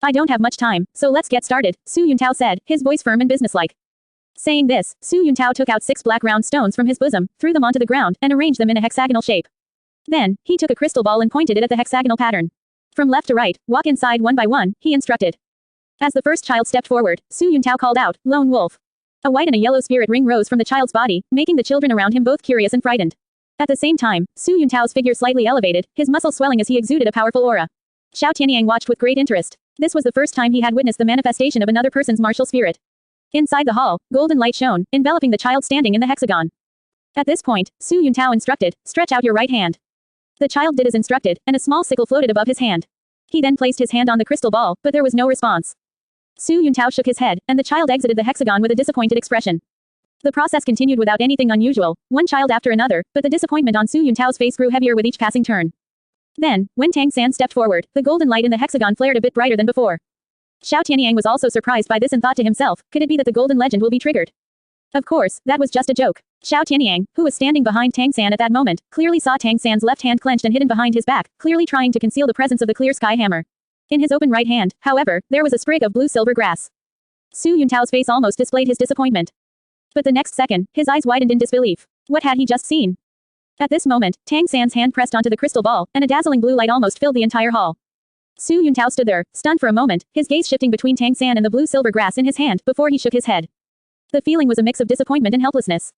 I don't have much time, so let's get started, Su Yuntao said, his voice firm and businesslike. Saying this, Su Yuntao took out 6 black round stones from his bosom, threw them onto the ground, and arranged them in a hexagonal shape. Then, he took a crystal ball and pointed it at the hexagonal pattern. From left to right, walk inside one by one, he instructed. As the first child stepped forward, Su Yuntao called out, Lone Wolf. A white and a yellow spirit ring rose from the child's body, making the children around him both curious and frightened. At the same time, Su Yuntao's figure slightly elevated, his muscles swelling as he exuded a powerful aura. Xiao Tianyang watched with great interest. This was the first time he had witnessed the manifestation of another person's martial spirit. Inside the hall, golden light shone, enveloping the child standing in the hexagon. At this point, Su Yuntao instructed, stretch out your right hand. The child did as instructed, and a small sickle floated above his hand. He then placed his hand on the crystal ball, but there was no response. Su Yuntao shook his head, and the child exited the hexagon with a disappointed expression. The process continued without anything unusual, one child after another, but the disappointment on Su Yuntao's face grew heavier with each passing turn. Then, when Tang San stepped forward, the golden light in the hexagon flared a bit brighter than before. Xiao Tianyang was also surprised by this and thought to himself, could it be that the golden legend will be triggered? Of course, that was just a joke. Xiao Tianyang, who was standing behind Tang San at that moment, clearly saw Tang San's left hand clenched and hidden behind his back, clearly trying to conceal the presence of the clear sky hammer. In his open right hand, however, there was a sprig of blue-silver grass. Su Yuntao's face almost displayed his disappointment. But the next second, his eyes widened in disbelief. What had he just seen? At this moment, Tang San's hand pressed onto the crystal ball, and a dazzling blue light almost filled the entire hall. Su Yuntao stood there, stunned for a moment, his gaze shifting between Tang San and the blue-silver grass in his hand, before he shook his head. The feeling was a mix of disappointment and helplessness.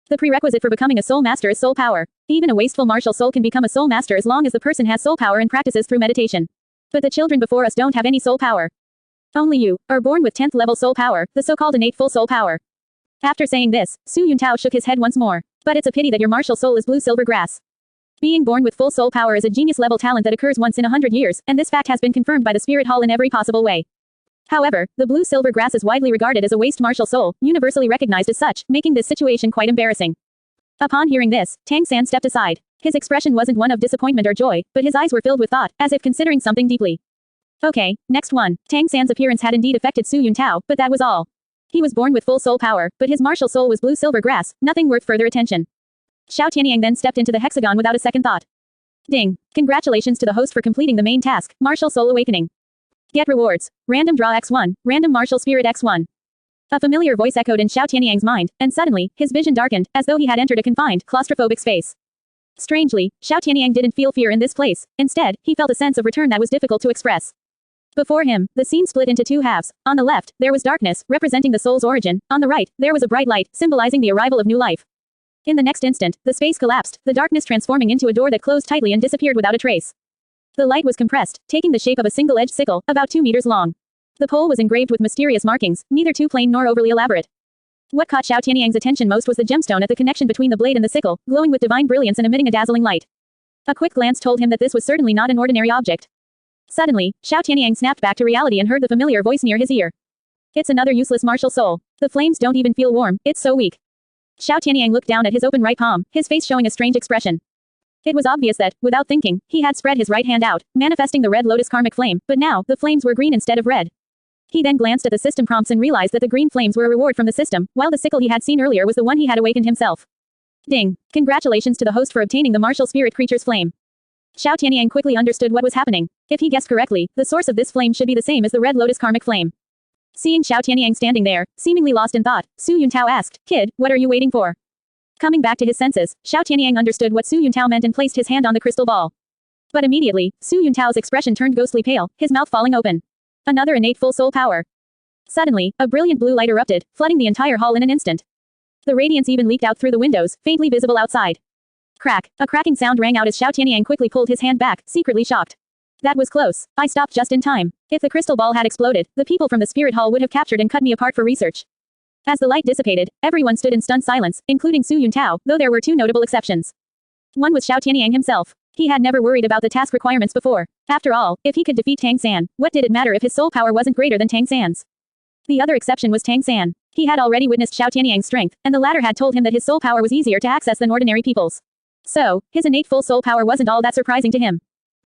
The prerequisite for becoming a soul master is soul power. Even a wasteful martial soul can become a soul master as long as the person has soul power and practices through meditation. But the children before us don't have any soul power. Only you are born with 10th level soul power, the so-called innate full soul power. After saying this, Su Yuntao shook his head once more. But it's a pity that your martial soul is blue-silver grass. Being born with full soul power is a genius-level talent that occurs once in 100 years, and this fact has been confirmed by the Spirit Hall in every possible way. However, the blue-silver grass is widely regarded as a waste martial soul, universally recognized as such, making this situation quite embarrassing. Upon hearing this, Tang San stepped aside. His expression wasn't one of disappointment or joy, but his eyes were filled with thought, as if considering something deeply. Okay, next one. Tang San's appearance had indeed affected Su Yuntao, but that was all. He was born with full soul power, but his martial soul was blue-silver grass, nothing worth further attention. Xiao Tianyang then stepped into the hexagon without a second thought. Ding. Congratulations to the host for completing the main task, Martial Soul Awakening. Get rewards. Random draw X1, random martial spirit X1. A familiar voice echoed in Xiao Tianyang's mind, and suddenly, his vision darkened, as though he had entered a confined, claustrophobic space. Strangely, Xiao Tianyang didn't feel fear in this place. Instead, he felt a sense of return that was difficult to express. Before him, the scene split into 2 halves. On the left, there was darkness, representing the soul's origin. On the right, there was a bright light, symbolizing the arrival of new life. In the next instant, the space collapsed, the darkness transforming into a door that closed tightly and disappeared without a trace. The light was compressed, taking the shape of a single-edged sickle, about 2 meters long. The pole was engraved with mysterious markings, neither too plain nor overly elaborate. What caught Xiao Tianyang's attention most was the gemstone at the connection between the blade and the sickle, glowing with divine brilliance and emitting a dazzling light. A quick glance told him that this was certainly not an ordinary object. Suddenly, Xiao Tianyang snapped back to reality and heard the familiar voice near his ear. It's another useless martial soul. The flames don't even feel warm, it's so weak. Xiao Tianyang looked down at his open right palm, his face showing a strange expression. It was obvious that, without thinking, he had spread his right hand out, manifesting the red lotus karmic flame, but now, the flames were green instead of red. He then glanced at the system prompts and realized that the green flames were a reward from the system, while the sickle he had seen earlier was the one he had awakened himself. Ding. Congratulations to the host for obtaining the martial spirit creature's flame. Xiao Tianyang quickly understood what was happening. If he guessed correctly, the source of this flame should be the same as the red lotus karmic flame. Seeing Xiao Tianyang standing there, seemingly lost in thought, Su Yuntao asked, "Kid, what are you waiting for?" Coming back to his senses, Xiao Tianyang understood what Su Yuntao meant and placed his hand on the crystal ball. But immediately, Su Yuntao's expression turned ghostly pale, his mouth falling open. Another innate full soul power. Suddenly, a brilliant blue light erupted, flooding the entire hall in an instant. The radiance even leaked out through the windows, faintly visible outside. Crack. A cracking sound rang out as Xiao Tianyang quickly pulled his hand back, secretly shocked. That was close. I stopped just in time. If the crystal ball had exploded, the people from the spirit hall would have captured and cut me apart for research. As the light dissipated, everyone stood in stunned silence, including Su Yuntao, though there were two notable exceptions. One was Xiao Tianyang himself. He had never worried about the task requirements before. After all, if he could defeat Tang San, what did it matter if his soul power wasn't greater than Tang San's? The other exception was Tang San. He had already witnessed Xiao Tianyang's strength, and the latter had told him that his soul power was easier to access than ordinary people's. So, his innate full soul power wasn't all that surprising to him.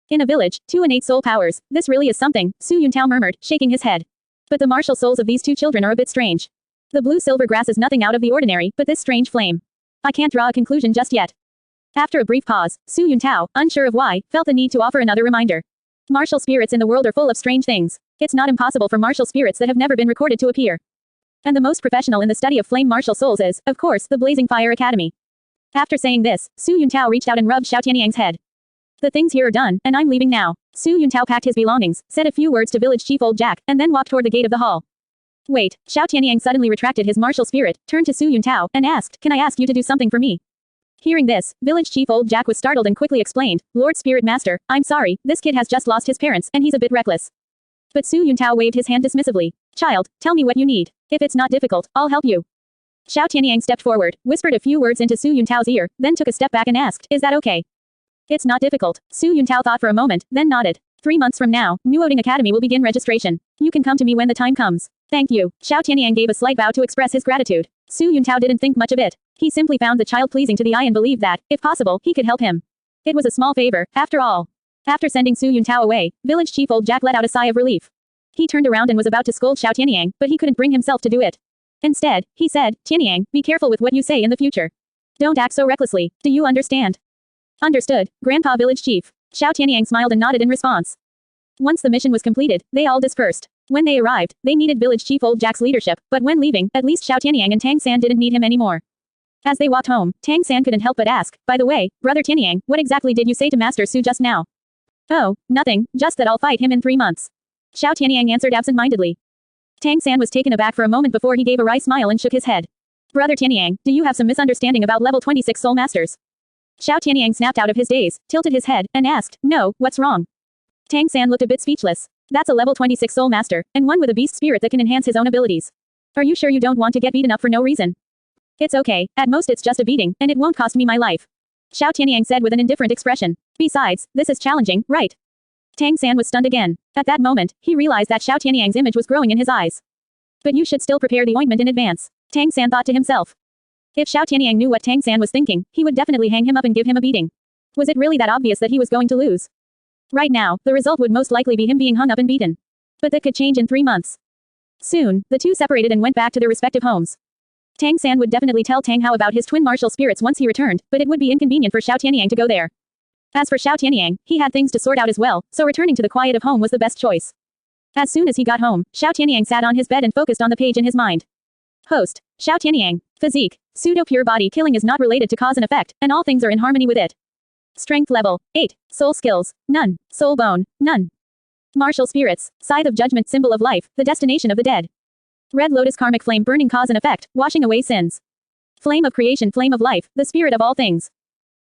In a village, two innate soul powers, this really is something, Su Yuntao murmured, shaking his head. But the martial souls of these two children are a bit strange. The blue-silver grass is nothing out of the ordinary, but this strange flame. I can't draw a conclusion just yet. After a brief pause, Su Yuntao, unsure of why, felt the need to offer another reminder. Martial spirits in the world are full of strange things. It's not impossible for martial spirits that have never been recorded to appear. And the most professional in the study of flame martial souls is, of course, the Blazing Fire Academy. After saying this, Su Yuntao reached out and rubbed Xiao Tianyang's head. The things here are done, and I'm leaving now. Su Yuntao packed his belongings, said a few words to village chief Old Jack, and then walked toward the gate of the hall. Wait, Xiao Tianyang suddenly retracted his martial spirit, turned to Su Yuntao, and asked, "Can I ask you to do something for me?" Hearing this, village chief Old Jack was startled and quickly explained, "Lord Spirit Master, I'm sorry, this kid has just lost his parents, and he's a bit reckless." But Su Yuntao waved his hand dismissively. "Child, tell me what you need. If it's not difficult, I'll help you." Xiao Tianyang stepped forward, whispered a few words into Su Yuntao's ear, then took a step back and asked, "Is that okay?" "It's not difficult." Su Yuntao thought for a moment, then nodded. 3 months from now, New Oding Academy will begin registration. You can come to me when the time comes. Thank you. Xiao Tianyang gave a slight bow to express his gratitude. Su Yuntao didn't think much of it. He simply found the child pleasing to the eye and believed that, if possible, he could help him. It was a small favor, after all. After sending Su Yuntao away, village chief Old Jack let out a sigh of relief. He turned around and was about to scold Xiao Tianyang, but he couldn't bring himself to do it. Instead, he said, "Tianyang, be careful with what you say in the future. Don't act so recklessly. Do you understand?" "Understood, Grandpa Village Chief." Xiao Tianyang smiled and nodded in response. Once the mission was completed, they all dispersed. When they arrived, they needed Village Chief Old Jack's leadership, but when leaving, at least Xiao Tianyang and Tang San didn't need him anymore. As they walked home, Tang San couldn't help but ask, "By the way, Brother Tianyang, what exactly did you say to Master Su just now?" "Oh, nothing, just that I'll fight him in 3 months." Xiao Tianyang answered absent-mindedly. Tang San was taken aback for a moment before he gave a wry smile and shook his head. "Brother Tianyang, do you have some misunderstanding about level 26 Soul Masters?" Xiao Tianyang snapped out of his daze, tilted his head, and asked, "No, what's wrong?" Tang San looked a bit speechless. "That's a level 26 Soul Master, and one with a beast spirit that can enhance his own abilities. Are you sure you don't want to get beaten up for no reason?" "It's okay, at most it's just a beating, and it won't cost me my life," Xiao Tianyang said with an indifferent expression. "Besides, this is challenging, right?" Tang San was stunned again. At that moment, he realized that Xiao Tianyang's image was growing in his eyes. "But you should still prepare the ointment in advance," Tang San thought to himself. If Xiao Tianyang knew what Tang San was thinking, he would definitely hang him up and give him a beating. Was it really that obvious that he was going to lose? Right now, the result would most likely be him being hung up and beaten. But that could change in 3 months. Soon, the two separated and went back to their respective homes. Tang San would definitely tell Tang Hao about his twin martial spirits once he returned, but it would be inconvenient for Xiao Tianyang to go there. As for Xiao Tianyang, he had things to sort out as well, so returning to the quiet of home was the best choice. As soon as he got home, Xiao Tianyang sat on his bed and focused on the page in his mind. Host, Xiao Tianyang. Physique, pseudo-pure body killing is not related to cause and effect, and all things are in harmony with it. Strength level, 8. Soul skills, none. Soul bone, none. Martial spirits, scythe of judgment symbol of life, the destination of the dead. Red lotus karmic flame burning cause and effect, washing away sins. Flame of creation flame of life, the spirit of all things.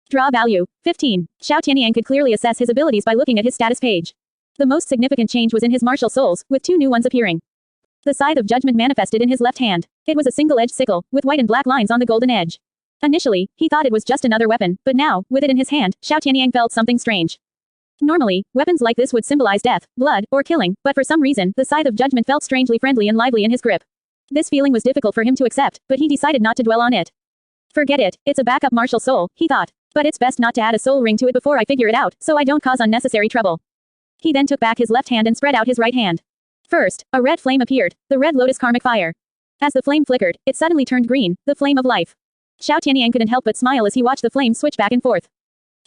Draw value, 15. Xiao Tianyang could clearly assess his abilities by looking at his status page. The most significant change was in his martial souls, with 2 new ones appearing. The scythe of judgment manifested in his left hand. It was a single-edged sickle, with white and black lines on the golden edge. Initially, he thought it was just another weapon, but now, with it in his hand, Xiao Tianyang felt something strange. Normally, weapons like this would symbolize death, blood, or killing, but for some reason, the scythe of judgment felt strangely friendly and lively in his grip. This feeling was difficult for him to accept, but he decided not to dwell on it. Forget it, it's a backup martial soul, he thought. But it's best not to add a soul ring to it before I figure it out, so I don't cause unnecessary trouble. He then took back his left hand and spread out his right hand. First, a red flame appeared, the red lotus karmic fire. As the flame flickered, it suddenly turned green, the flame of life. Xiao Tianyang couldn't help but smile as he watched the flames switch back and forth.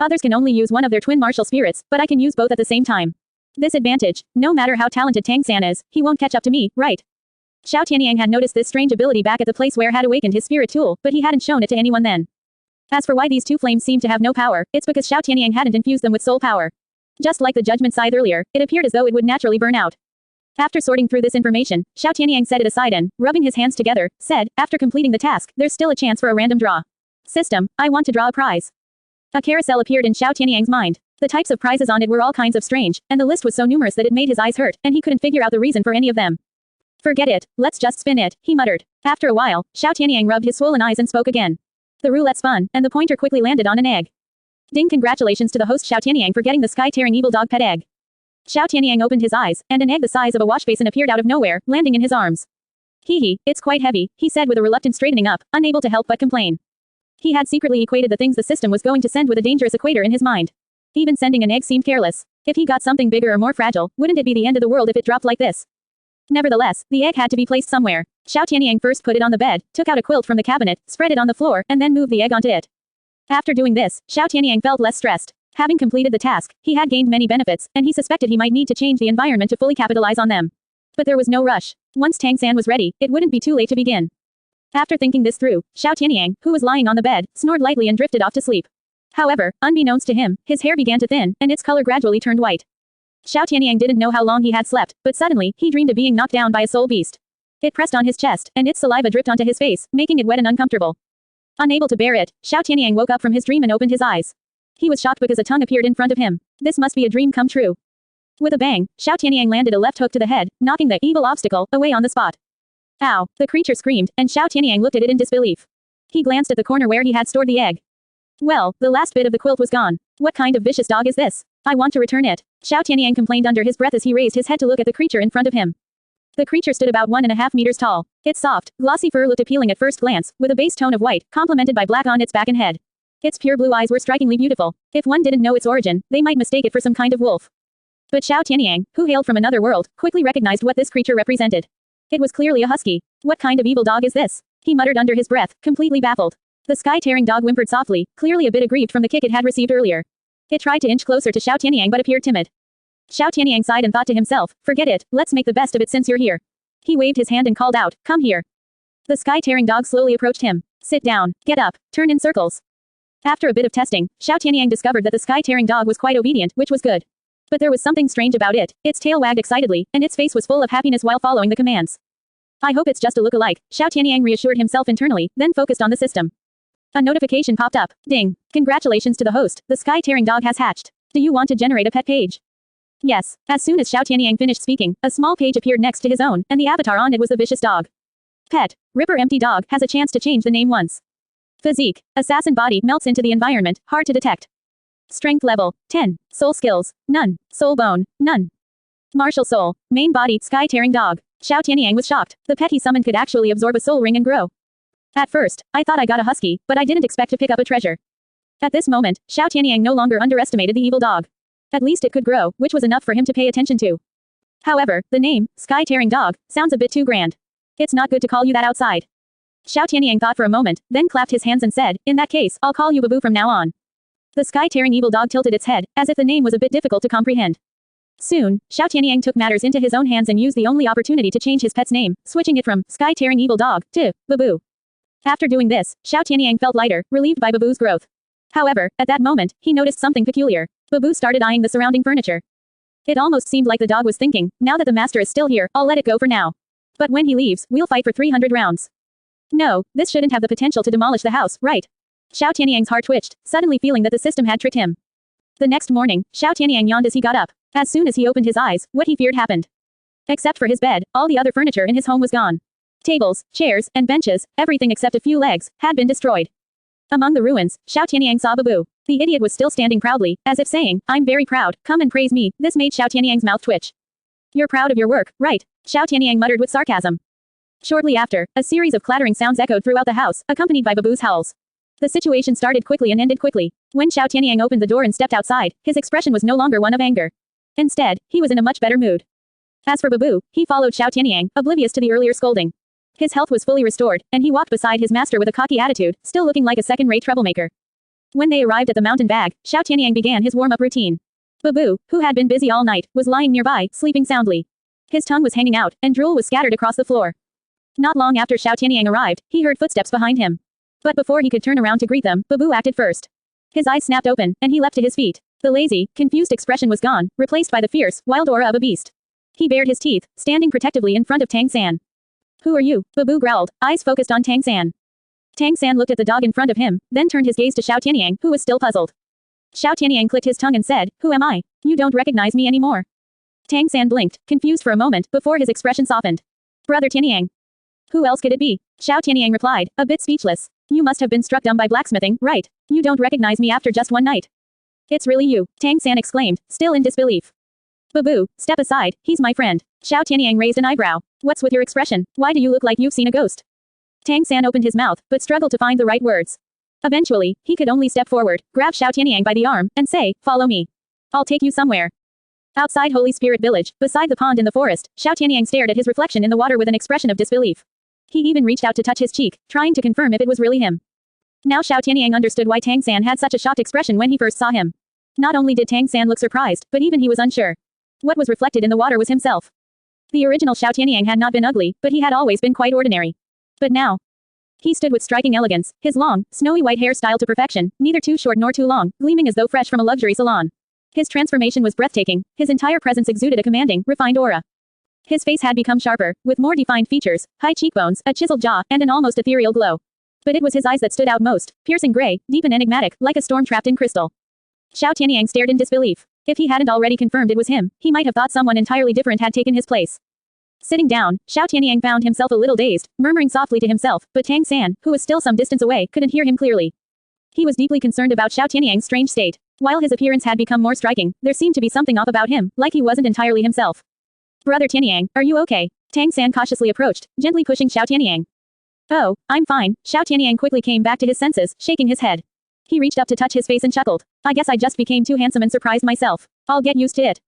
Others can only use one of their twin martial spirits, but I can use both at the same time. This advantage, no matter how talented Tang San is, he won't catch up to me, right? Xiao Tianyang had noticed this strange ability back at the place where had awakened his spirit tool, but he hadn't shown it to anyone then. As for why these two flames seemed to have no power, it's because Xiao Tianyang hadn't infused them with soul power. Just like the judgment scythe earlier, it appeared as though it would naturally burn out. After sorting through this information, Xiao Tianyang set it aside and, rubbing his hands together, said, after completing the task, there's still a chance for a random draw. System, I want to draw a prize. A carousel appeared in Xiao Tianyang's mind. The types of prizes on it were all kinds of strange, and the list was so numerous that it made his eyes hurt, and he couldn't figure out the reason for any of them. Forget it, let's just spin it, he muttered. After a while, Xiao Tianyang rubbed his swollen eyes and spoke again. The roulette spun, and the pointer quickly landed on an egg. Ding! Congratulations to the host Xiao Tianyang for getting the sky-tearing evil dog pet egg. Xiao Tianyang opened his eyes, and an egg the size of a wash basin appeared out of nowhere, landing in his arms. Hee, it's quite heavy, he said with a reluctant straightening up, unable to help but complain. He had secretly equated the things the system was going to send with a dangerous equator in his mind. Even sending an egg seemed careless. If he got something bigger or more fragile, wouldn't it be the end of the world if it dropped like this? Nevertheless, the egg had to be placed somewhere. Xiao Tianyang first put it on the bed, took out a quilt from the cabinet, spread it on the floor, and then moved the egg onto it. After doing this, Xiao Tianyang felt less stressed. Having completed the task, he had gained many benefits, and he suspected he might need to change the environment to fully capitalize on them. But there was no rush. Once Tang San was ready, it wouldn't be too late to begin. After thinking this through, Xiao Tianyang, who was lying on the bed, snored lightly and drifted off to sleep. However, unbeknownst to him, his hair began to thin, and its color gradually turned white. Xiao Tianyang didn't know how long he had slept, but suddenly, he dreamed of being knocked down by a soul beast. It pressed on his chest, and its saliva dripped onto his face, making it wet and uncomfortable. Unable to bear it, Xiao Tianyang woke up from his dream and opened his eyes. He was shocked because a tongue appeared in front of him. This must be a dream come true. With a bang, Xiao Tianyang landed a left hook to the head, knocking the evil obstacle away on the spot. Ow! The creature screamed, and Xiao Tianyang looked at it in disbelief. He glanced at the corner where he had stored the egg. Well, the last bit of the quilt was gone. What kind of vicious dog is this? I want to return it. Xiao Tianyang complained under his breath as he raised his head to look at the creature in front of him. The creature stood about 1.5 meters tall. Its soft, glossy fur looked appealing at first glance, with a base tone of white, complemented by black on its back and head. Its pure blue eyes were strikingly beautiful. If one didn't know its origin, they might mistake it for some kind of wolf. But Xiao Tianyang, who hailed from another world, quickly recognized what this creature represented. It was clearly a husky. What kind of evil dog is this? He muttered under his breath, completely baffled. The sky-tearing dog whimpered softly, clearly a bit aggrieved from the kick it had received earlier. It tried to inch closer to Xiao Tianyang but appeared timid. Xiao Tianyang sighed and thought to himself, forget it, let's make the best of it since you're here. He waved his hand and called out, come here. The sky-tearing dog slowly approached him. Sit down, get up, turn in circles. After a bit of testing, Xiao Tianyang discovered that the sky-tearing dog was quite obedient, which was good. But there was something strange about it. Its tail wagged excitedly, and its face was full of happiness while following the commands. I hope it's just a look-alike, Xiao Tianyang reassured himself internally, then focused on the system. A notification popped up. Ding. Congratulations to the host, the sky-tearing dog has hatched. Do you want to generate a pet page? Yes. As soon as Xiao Tianyang finished speaking, a small page appeared next to his own, and the avatar on it was the vicious dog. Pet. Ripper empty dog has a chance to change the name once. Physique. Assassin body melts into the environment, hard to detect. Strength level, 10. Soul skills, none. Soul bone, none. Martial soul, main body, sky-tearing dog. Xiao Tianyang was shocked. The pet he summoned could actually absorb a soul ring and grow. At first, I thought I got a husky, but I didn't expect to pick up a treasure. At this moment, Xiao Tianyang no longer underestimated the evil dog. At least it could grow, which was enough for him to pay attention to. However, the name, sky-tearing dog, sounds a bit too grand. It's not good to call you that outside. Xiao Tianyang thought for a moment, then clapped his hands and said, in that case, I'll call you Babu from now on. The sky-tearing evil dog tilted its head, as if the name was a bit difficult to comprehend. Soon, Xiao Tianyang took matters into his own hands and used the only opportunity to change his pet's name, switching it from sky-tearing evil dog to Babu. After doing this, Xiao Tianyang felt lighter, relieved by Babu's growth. However, at that moment, he noticed something peculiar. Babu started eyeing the surrounding furniture. It almost seemed like the dog was thinking, now that the master is still here, I'll let it go for now. But when he leaves, we'll fight for 300 rounds. No, this shouldn't have the potential to demolish the house, right? Xiao Tianyang's heart twitched, suddenly feeling that the system had tricked him. The next morning, Xiao Tianyang yawned as he got up. As soon as he opened his eyes, what he feared happened. Except for his bed, all the other furniture in his home was gone. Tables, chairs, and benches, everything except a few legs, had been destroyed. Among the ruins, Xiao Tianyang saw Babu. The idiot was still standing proudly, as if saying, I'm very proud, come and praise me. This made Xiao Tianyang's mouth twitch. You're proud of your work, right? Xiao Tianyang muttered with sarcasm. Shortly after, a series of clattering sounds echoed throughout the house, accompanied by Babu's howls. The situation started quickly and ended quickly. When Xiao Tianyang opened the door and stepped outside, his expression was no longer one of anger. Instead, he was in a much better mood. As for Babu, he followed Xiao Tianyang, oblivious to the earlier scolding. His health was fully restored, and he walked beside his master with a cocky attitude, still looking like a second-rate troublemaker. When they arrived at the mountain bag, Xiao Tianyang began his warm-up routine. Babu, who had been busy all night, was lying nearby, sleeping soundly. His tongue was hanging out, and drool was scattered across the floor. Not long after Xiao Tianyang arrived, he heard footsteps behind him. But before he could turn around to greet them, Babu acted first. His eyes snapped open, and he leapt to his feet. The lazy, confused expression was gone, replaced by the fierce, wild aura of a beast. He bared his teeth, standing protectively in front of Tang San. Who are you? Babu growled, eyes focused on Tang San. Tang San looked at the dog in front of him, then turned his gaze to Xiao Tianyang, who was still puzzled. Xiao Tianyang clicked his tongue and said, "Who am I? You don't recognize me anymore." Tang San blinked, confused for a moment, before his expression softened. "Brother Tianyang." "Who else could it be?" Xiao Tianyang replied, a bit speechless. "You must have been struck dumb by blacksmithing, right? You don't recognize me after just one night." "It's really you," Tang San exclaimed, still in disbelief. "Babu, step aside, he's my friend." Xiao Tianyang raised an eyebrow. "What's with your expression? Why do you look like you've seen a ghost?" Tang San opened his mouth, but struggled to find the right words. Eventually, he could only step forward, grab Xiao Tianyang by the arm, and say, "Follow me. I'll take you somewhere." Outside Holy Spirit Village, beside the pond in the forest, Xiao Tianyang stared at his reflection in the water with an expression of disbelief. He even reached out to touch his cheek, trying to confirm if it was really him. Now Xiao Tianyang understood why Tang San had such a shocked expression when he first saw him. Not only did Tang San look surprised, but even he was unsure. What was reflected in the water was himself. The original Xiao Tianyang had not been ugly, but he had always been quite ordinary. But now, he stood with striking elegance, his long, snowy white hair styled to perfection, neither too short nor too long, gleaming as though fresh from a luxury salon. His transformation was breathtaking, his entire presence exuded a commanding, refined aura. His face had become sharper, with more defined features, high cheekbones, a chiseled jaw, and an almost ethereal glow. But it was his eyes that stood out most, piercing gray, deep and enigmatic, like a storm trapped in crystal. Xiao Tianyang stared in disbelief. If he hadn't already confirmed it was him, he might have thought someone entirely different had taken his place. Sitting down, Xiao Tianyang found himself a little dazed, murmuring softly to himself, but Tang San, who was still some distance away, couldn't hear him clearly. He was deeply concerned about Xiao Tianyang's strange state. While his appearance had become more striking, there seemed to be something off about him, like he wasn't entirely himself. "Brother Tianyang, are you okay?" Tang San cautiously approached, gently pushing Xiao Tianyang. "Oh, I'm fine." Xiao Tianyang quickly came back to his senses, shaking his head. He reached up to touch his face and chuckled. "I guess I just became too handsome and surprised myself. I'll get used to it."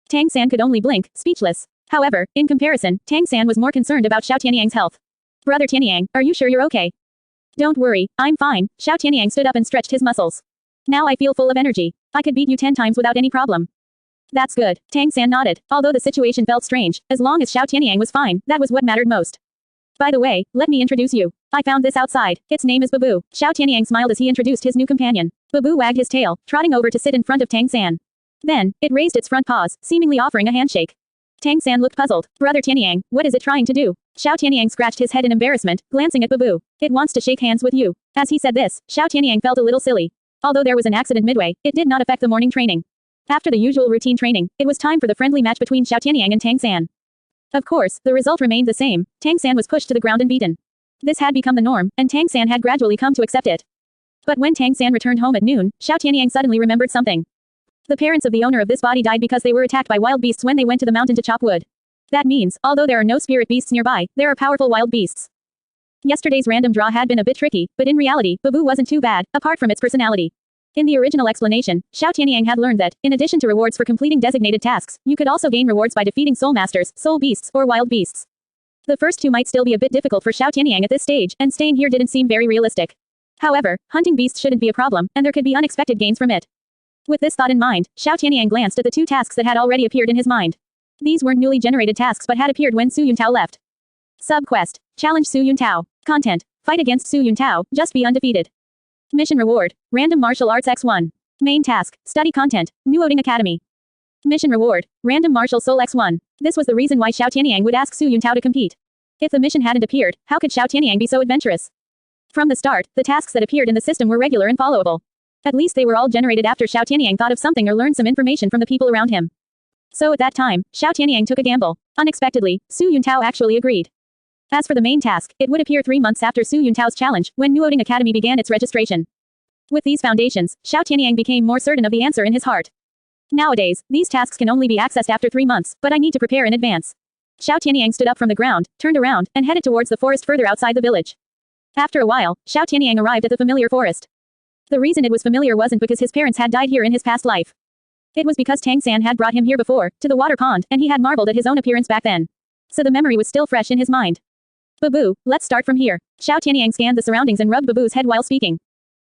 Tang San could only blink, speechless. However, in comparison, Tang San was more concerned about Xiao Tianyang's health. "Brother Tianyang, are you sure you're okay?" "Don't worry, I'm fine." Xiao Tianyang stood up and stretched his muscles. "Now I feel full of energy. I could beat you 10 times without any problem." "That's good." Tang San nodded. Although the situation felt strange, as long as Xiao Tianyang was fine, that was what mattered most. "By the way, let me introduce you. I found this outside. Its name is Babu." Xiao Tianyang smiled as he introduced his new companion. Babu wagged his tail, trotting over to sit in front of Tang San. Then, it raised its front paws, seemingly offering a handshake. Tang San looked puzzled. "Brother Tianyang, what is it trying to do?" Xiao Tianyang scratched his head in embarrassment, glancing at Babu. "It wants to shake hands with you." As he said this, Xiao Tianyang felt a little silly. Although there was an accident midway, it did not affect the morning training. After the usual routine training, it was time for the friendly match between Xiao Tianyang and Tang San. Of course, the result remained the same. Tang San was pushed to the ground and beaten. This had become the norm, and Tang San had gradually come to accept it. But when Tang San returned home at noon, Xiao Tianyang suddenly remembered something. The parents of the owner of this body died because they were attacked by wild beasts when they went to the mountain to chop wood. That means, although there are no spirit beasts nearby, there are powerful wild beasts. Yesterday's random draw had been a bit tricky, but in reality, Babu wasn't too bad, apart from its personality. In the original explanation, Xiao Tianyang had learned that, in addition to rewards for completing designated tasks, you could also gain rewards by defeating soul masters, soul beasts, or wild beasts. The first two might still be a bit difficult for Xiao Tianyang at this stage, and staying here didn't seem very realistic. However, hunting beasts shouldn't be a problem, and there could be unexpected gains from it. With this thought in mind, Xiao Tianyang glanced at the two tasks that had already appeared in his mind. These weren't newly generated tasks but had appeared when Su Yuntao left. Sub-quest. Challenge Su Yuntao. Content. Fight against Su Yuntao, just be undefeated. Mission reward. Random Martial Arts X1. Main task. Study content. Nuoding Academy. Mission reward. Random Martial Soul X1. This was the reason why Xiao Tianyang would ask Su Yuntao to compete. If the mission hadn't appeared, how could Xiao Tianyang be so adventurous? From the start, the tasks that appeared in the system were regular and followable. At least they were all generated after Xiao Tianyang thought of something or learned some information from the people around him. So at that time, Xiao Tianyang took a gamble. Unexpectedly, Su Yuntao actually agreed. As for the main task, it would appear 3 months after Su Yuntao's challenge, when Nuoding Academy began its registration. With these foundations, Xiao Tianyang became more certain of the answer in his heart. Nowadays, these tasks can only be accessed after 3 months, but I need to prepare in advance. Xiao Tianyang stood up from the ground, turned around, and headed towards the forest further outside the village. After a while, Xiao Tianyang arrived at the familiar forest. The reason it was familiar wasn't because his parents had died here in his past life. It was because Tang San had brought him here before, to the water pond, and he had marveled at his own appearance back then. So the memory was still fresh in his mind. Babu, let's start from here. Xiao Tianyang scanned the surroundings and rubbed Babu's head while speaking.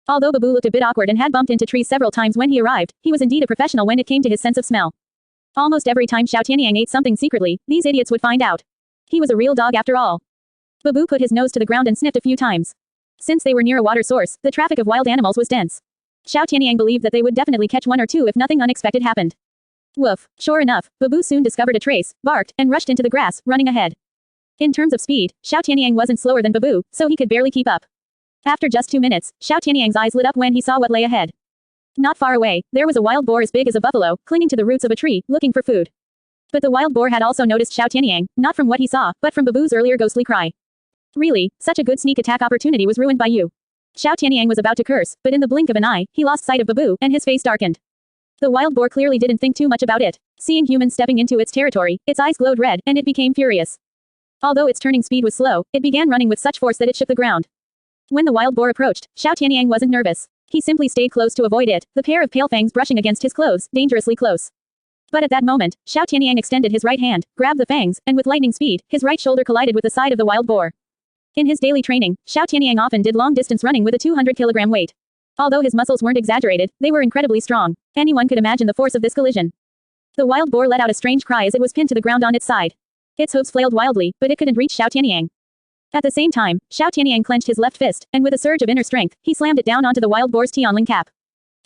Although Babu looked a bit awkward and had bumped into trees several times when he arrived, he was indeed a professional when it came to his sense of smell. Almost every time Xiao Tianyang ate something secretly, these idiots would find out. He was a real dog after all. Babu put his nose to the ground and sniffed a few times. Since they were near a water source, the traffic of wild animals was dense. Xiao Tianyang believed that they would definitely catch one or two if nothing unexpected happened. Woof. Sure enough, Babu soon discovered a trace, barked, and rushed into the grass, running ahead. In terms of speed, Xiao Tianyang wasn't slower than Babu, so he could barely keep up. After just 2 minutes, Xiao Tianyang's eyes lit up when he saw what lay ahead. Not far away, there was a wild boar as big as a buffalo, clinging to the roots of a tree, looking for food. But the wild boar had also noticed Xiao Tianyang, not from what he saw, but from Babu's earlier ghostly cry. Really, such a good sneak attack opportunity was ruined by you. Xiao Tianyang was about to curse, but in the blink of an eye, he lost sight of Babu, and his face darkened. The wild boar clearly didn't think too much about it. Seeing humans stepping into its territory, its eyes glowed red, and it became furious. Although its turning speed was slow, it began running with such force that it shook the ground. When the wild boar approached, Xiao Tianyang wasn't nervous. He simply stayed close to avoid it, the pair of pale fangs brushing against his clothes, dangerously close. But at that moment, Xiao Tianyang extended his right hand, grabbed the fangs, and with lightning speed, his right shoulder collided with the side of the wild boar. In his daily training, Xiao Tianyang often did long-distance running with a 200-kilogram weight. Although his muscles weren't exaggerated, they were incredibly strong. Anyone could imagine the force of this collision. The wild boar let out a strange cry as it was pinned to the ground on its side. Its hooves flailed wildly, but it couldn't reach Xiao Tianyang. At the same time, Xiao Tianyang clenched his left fist, and with a surge of inner strength, he slammed it down onto the wild boar's Tianling cap.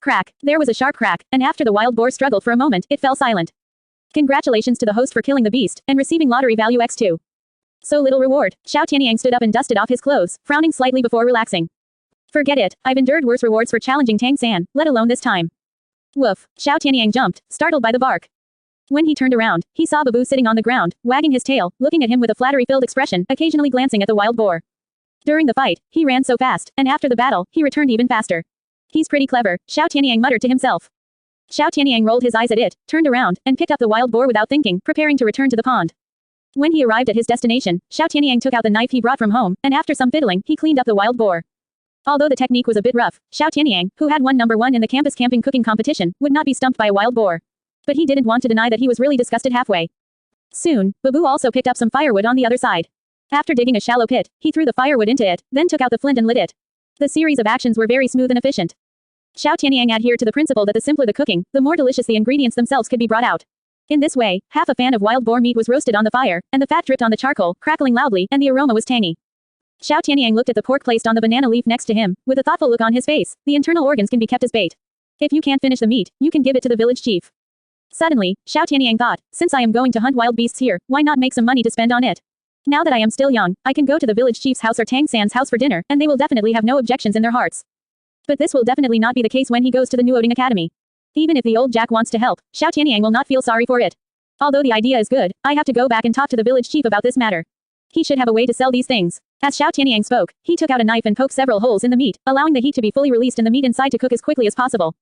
Crack. There was a sharp crack, and after the wild boar struggled for a moment, it fell silent. Congratulations to the host for killing the beast, and receiving lottery value X2. So little reward. Xiao Tianyang stood up and dusted off his clothes, frowning slightly before relaxing. Forget it, I've endured worse rewards for challenging Tang San, let alone this time. Woof. Xiao Tianyang jumped, startled by the bark. When he turned around, he saw Babu sitting on the ground, wagging his tail, looking at him with a flattery-filled expression, occasionally glancing at the wild boar. During the fight, he ran so fast, and after the battle, he returned even faster. He's pretty clever, Xiao Tianyang muttered to himself. Xiao Tianyang rolled his eyes at it, turned around, and picked up the wild boar without thinking, preparing to return to the pond. When he arrived at his destination, Xiao Tianyang took out the knife he brought from home, and after some fiddling, he cleaned up the wild boar. Although the technique was a bit rough, Xiao Tianyang, who had won #1 in the campus camping cooking competition, would not be stumped by a wild boar. But he didn't want to deny that he was really disgusted halfway. Soon, Babu also picked up some firewood on the other side. After digging a shallow pit, he threw the firewood into it, then took out the flint and lit it. The series of actions were very smooth and efficient. Xiao Tianyang adhered to the principle that the simpler the cooking, the more delicious the ingredients themselves could be brought out. In this way, half a fan of wild boar meat was roasted on the fire, and the fat dripped on the charcoal, crackling loudly, and the aroma was tangy. Xiao Tianyang looked at the pork placed on the banana leaf next to him, with a thoughtful look on his face. The internal organs can be kept as bait. If you can't finish the meat, you can give it to the village chief. Suddenly, Xiao Tianyang thought, since I am going to hunt wild beasts here, why not make some money to spend on it? Now that I am still young, I can go to the village chief's house or Tang San's house for dinner, and they will definitely have no objections in their hearts. But this will definitely not be the case when he goes to the Nuoding Academy. Even if the old Jack wants to help, Xiao Tianyang will not feel sorry for it. Although the idea is good, I have to go back and talk to the village chief about this matter. He should have a way to sell these things. As Xiao Tianyang spoke, he took out a knife and poked several holes in the meat, allowing the heat to be fully released and the meat inside to cook as quickly as possible.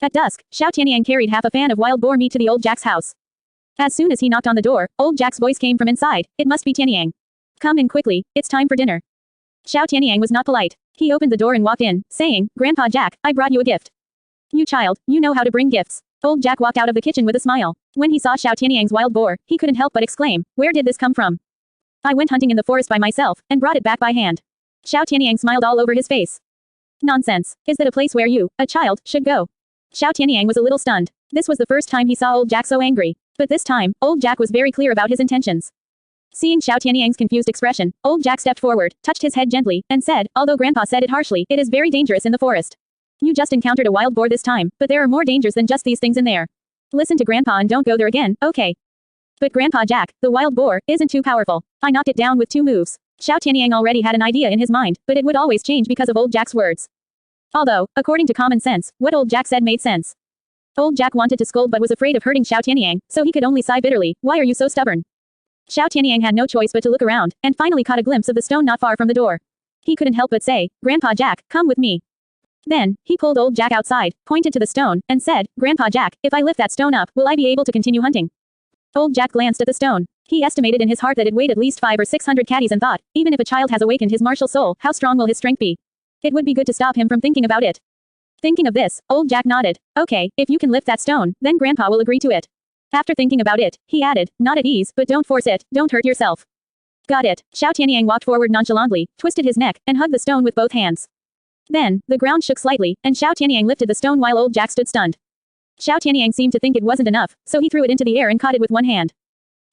At dusk, Xiao Tianyang carried half a fan of wild boar meat to the old Jack's house. As soon as he knocked on the door, old Jack's voice came from inside. It must be Tianyang. Come in quickly, it's time for dinner. Xiao Tianyang was not polite. He opened the door and walked in, saying, Grandpa Jack, I brought you a gift. You child, you know how to bring gifts. Old Jack walked out of the kitchen with a smile. When he saw Xiao Tianyang's wild boar, he couldn't help but exclaim, where did this come from? I went hunting in the forest by myself, and brought it back by hand. Xiao Tianyang smiled all over his face. Nonsense. Is that a place where you, a child, should go? Xiao Tianyang was a little stunned. This was the first time he saw old Jack so angry. But this time, old Jack was very clear about his intentions. Seeing Xiao Tianyang's confused expression, old Jack stepped forward, touched his head gently, and said, although Grandpa said it harshly, it is very dangerous in the forest. You just encountered a wild boar this time, but there are more dangers than just these things in there. Listen to Grandpa and don't go there again, okay? But Grandpa Jack, the wild boar, isn't too powerful. I knocked it down with 2 moves. Xiao Tianyang already had an idea in his mind, but it would always change because of old Jack's words. Although, according to common sense, what old Jack said made sense. Old Jack wanted to scold but was afraid of hurting Xiao Tianyang, so he could only sigh bitterly, why are you so stubborn? Xiao Tianyang had no choice but to look around, and finally caught a glimpse of the stone not far from the door. He couldn't help but say, Grandpa Jack, come with me. Then, he pulled old Jack outside, pointed to the stone, and said, Grandpa Jack, if I lift that stone up, will I be able to continue hunting? Old Jack glanced at the stone. He estimated in his heart that it weighed at least 500 or 600 caddies and thought, even if a child has awakened his martial soul, how strong will his strength be? It would be good to stop him from thinking about it. Thinking of this, old Jack nodded. Okay, if you can lift that stone, then Grandpa will agree to it. After thinking about it, he added, not at ease, but don't force it, don't hurt yourself. Got it. Xiao Tianyang walked forward nonchalantly, twisted his neck, and hugged the stone with both hands. Then, the ground shook slightly, and Xiao Tianyang lifted the stone while old Jack stood stunned. Xiao Tianyang seemed to think it wasn't enough, so he threw it into the air and caught it with one hand.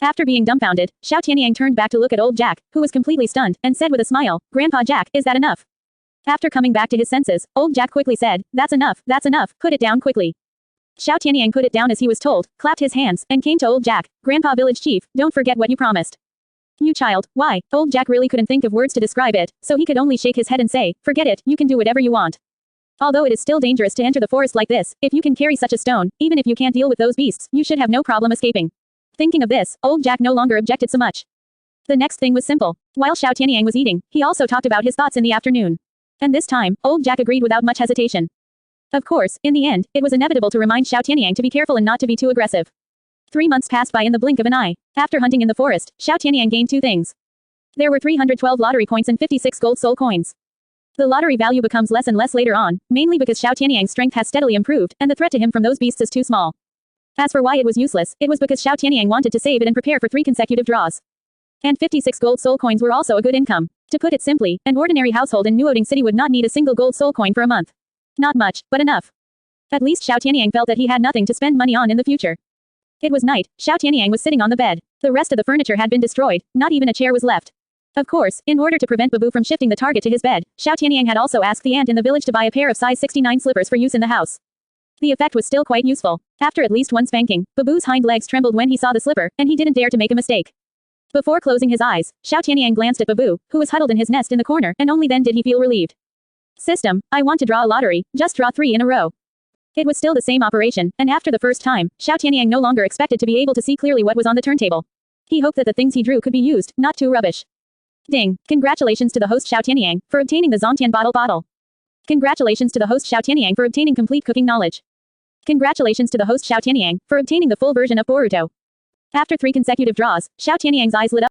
After being dumbfounded, Xiao Tianyang turned back to look at old Jack, who was completely stunned, and said with a smile, "Grandpa Jack, is that enough?" After coming back to his senses, old Jack quickly said, that's enough, put it down quickly." Xiao Tianyang put it down as he was told, clapped his hands, and came to old Jack. "Grandpa Village Chief, don't forget what you promised." "You child, why?" Old Jack really couldn't think of words to describe it, so he could only shake his head and say, "Forget it, you can do whatever you want. Although it is still dangerous to enter the forest like this, if you can carry such a stone, even if you can't deal with those beasts, you should have no problem escaping." Thinking of this, old Jack no longer objected so much. The next thing was simple. While Xiao Tianyang was eating, he also talked about his thoughts in the afternoon. And this time, old Jack agreed without much hesitation. Of course, in the end, it was inevitable to remind Xiao Tianyang to be careful and not to be too aggressive. 3 months passed by in the blink of an eye. After hunting in the forest, Xiao Tianyang gained 2 things. There were 312 lottery points and 56 gold soul coins. The lottery value becomes less and less later on, mainly because Xiao Tianyang's strength has steadily improved, and the threat to him from those beasts is too small. As for why it was useless, it was because Xiao Tianyang wanted to save it and prepare for 3 consecutive draws. And 56 gold soul coins were also a good income. To put it simply, an ordinary household in Nuoding City would not need a single gold soul coin for a month. Not much, but enough. At least Xiao Tianyang felt that he had nothing to spend money on in the future. It was night. Xiao Tianyang was sitting on the bed. The rest of the furniture had been destroyed, not even a chair was left. Of course, in order to prevent Babu from shifting the target to his bed, Xiao Tianyang had also asked the ant in the village to buy a pair of size 69 slippers for use in the house. The effect was still quite useful. After at least one spanking, Babu's hind legs trembled when he saw the slipper, and he didn't dare to make a mistake. Before closing his eyes, Xiao Tianyang glanced at Babu, who was huddled in his nest in the corner, and only then did he feel relieved. "System, I want to draw a lottery, just draw 3 in a row." It was still the same operation, and after the first time, Xiao Tianyang no longer expected to be able to see clearly what was on the turntable. He hoped that the things he drew could be used, not too rubbish. Ding! Congratulations to the host Xiao Tianyang for obtaining the Zongtian bottle. Congratulations to the host Xiao Tianyang for obtaining complete cooking knowledge. Congratulations to the host Xiao Tianyang for obtaining the full version of Boruto. After 3 consecutive draws, Xiao Tianyang's eyes lit up.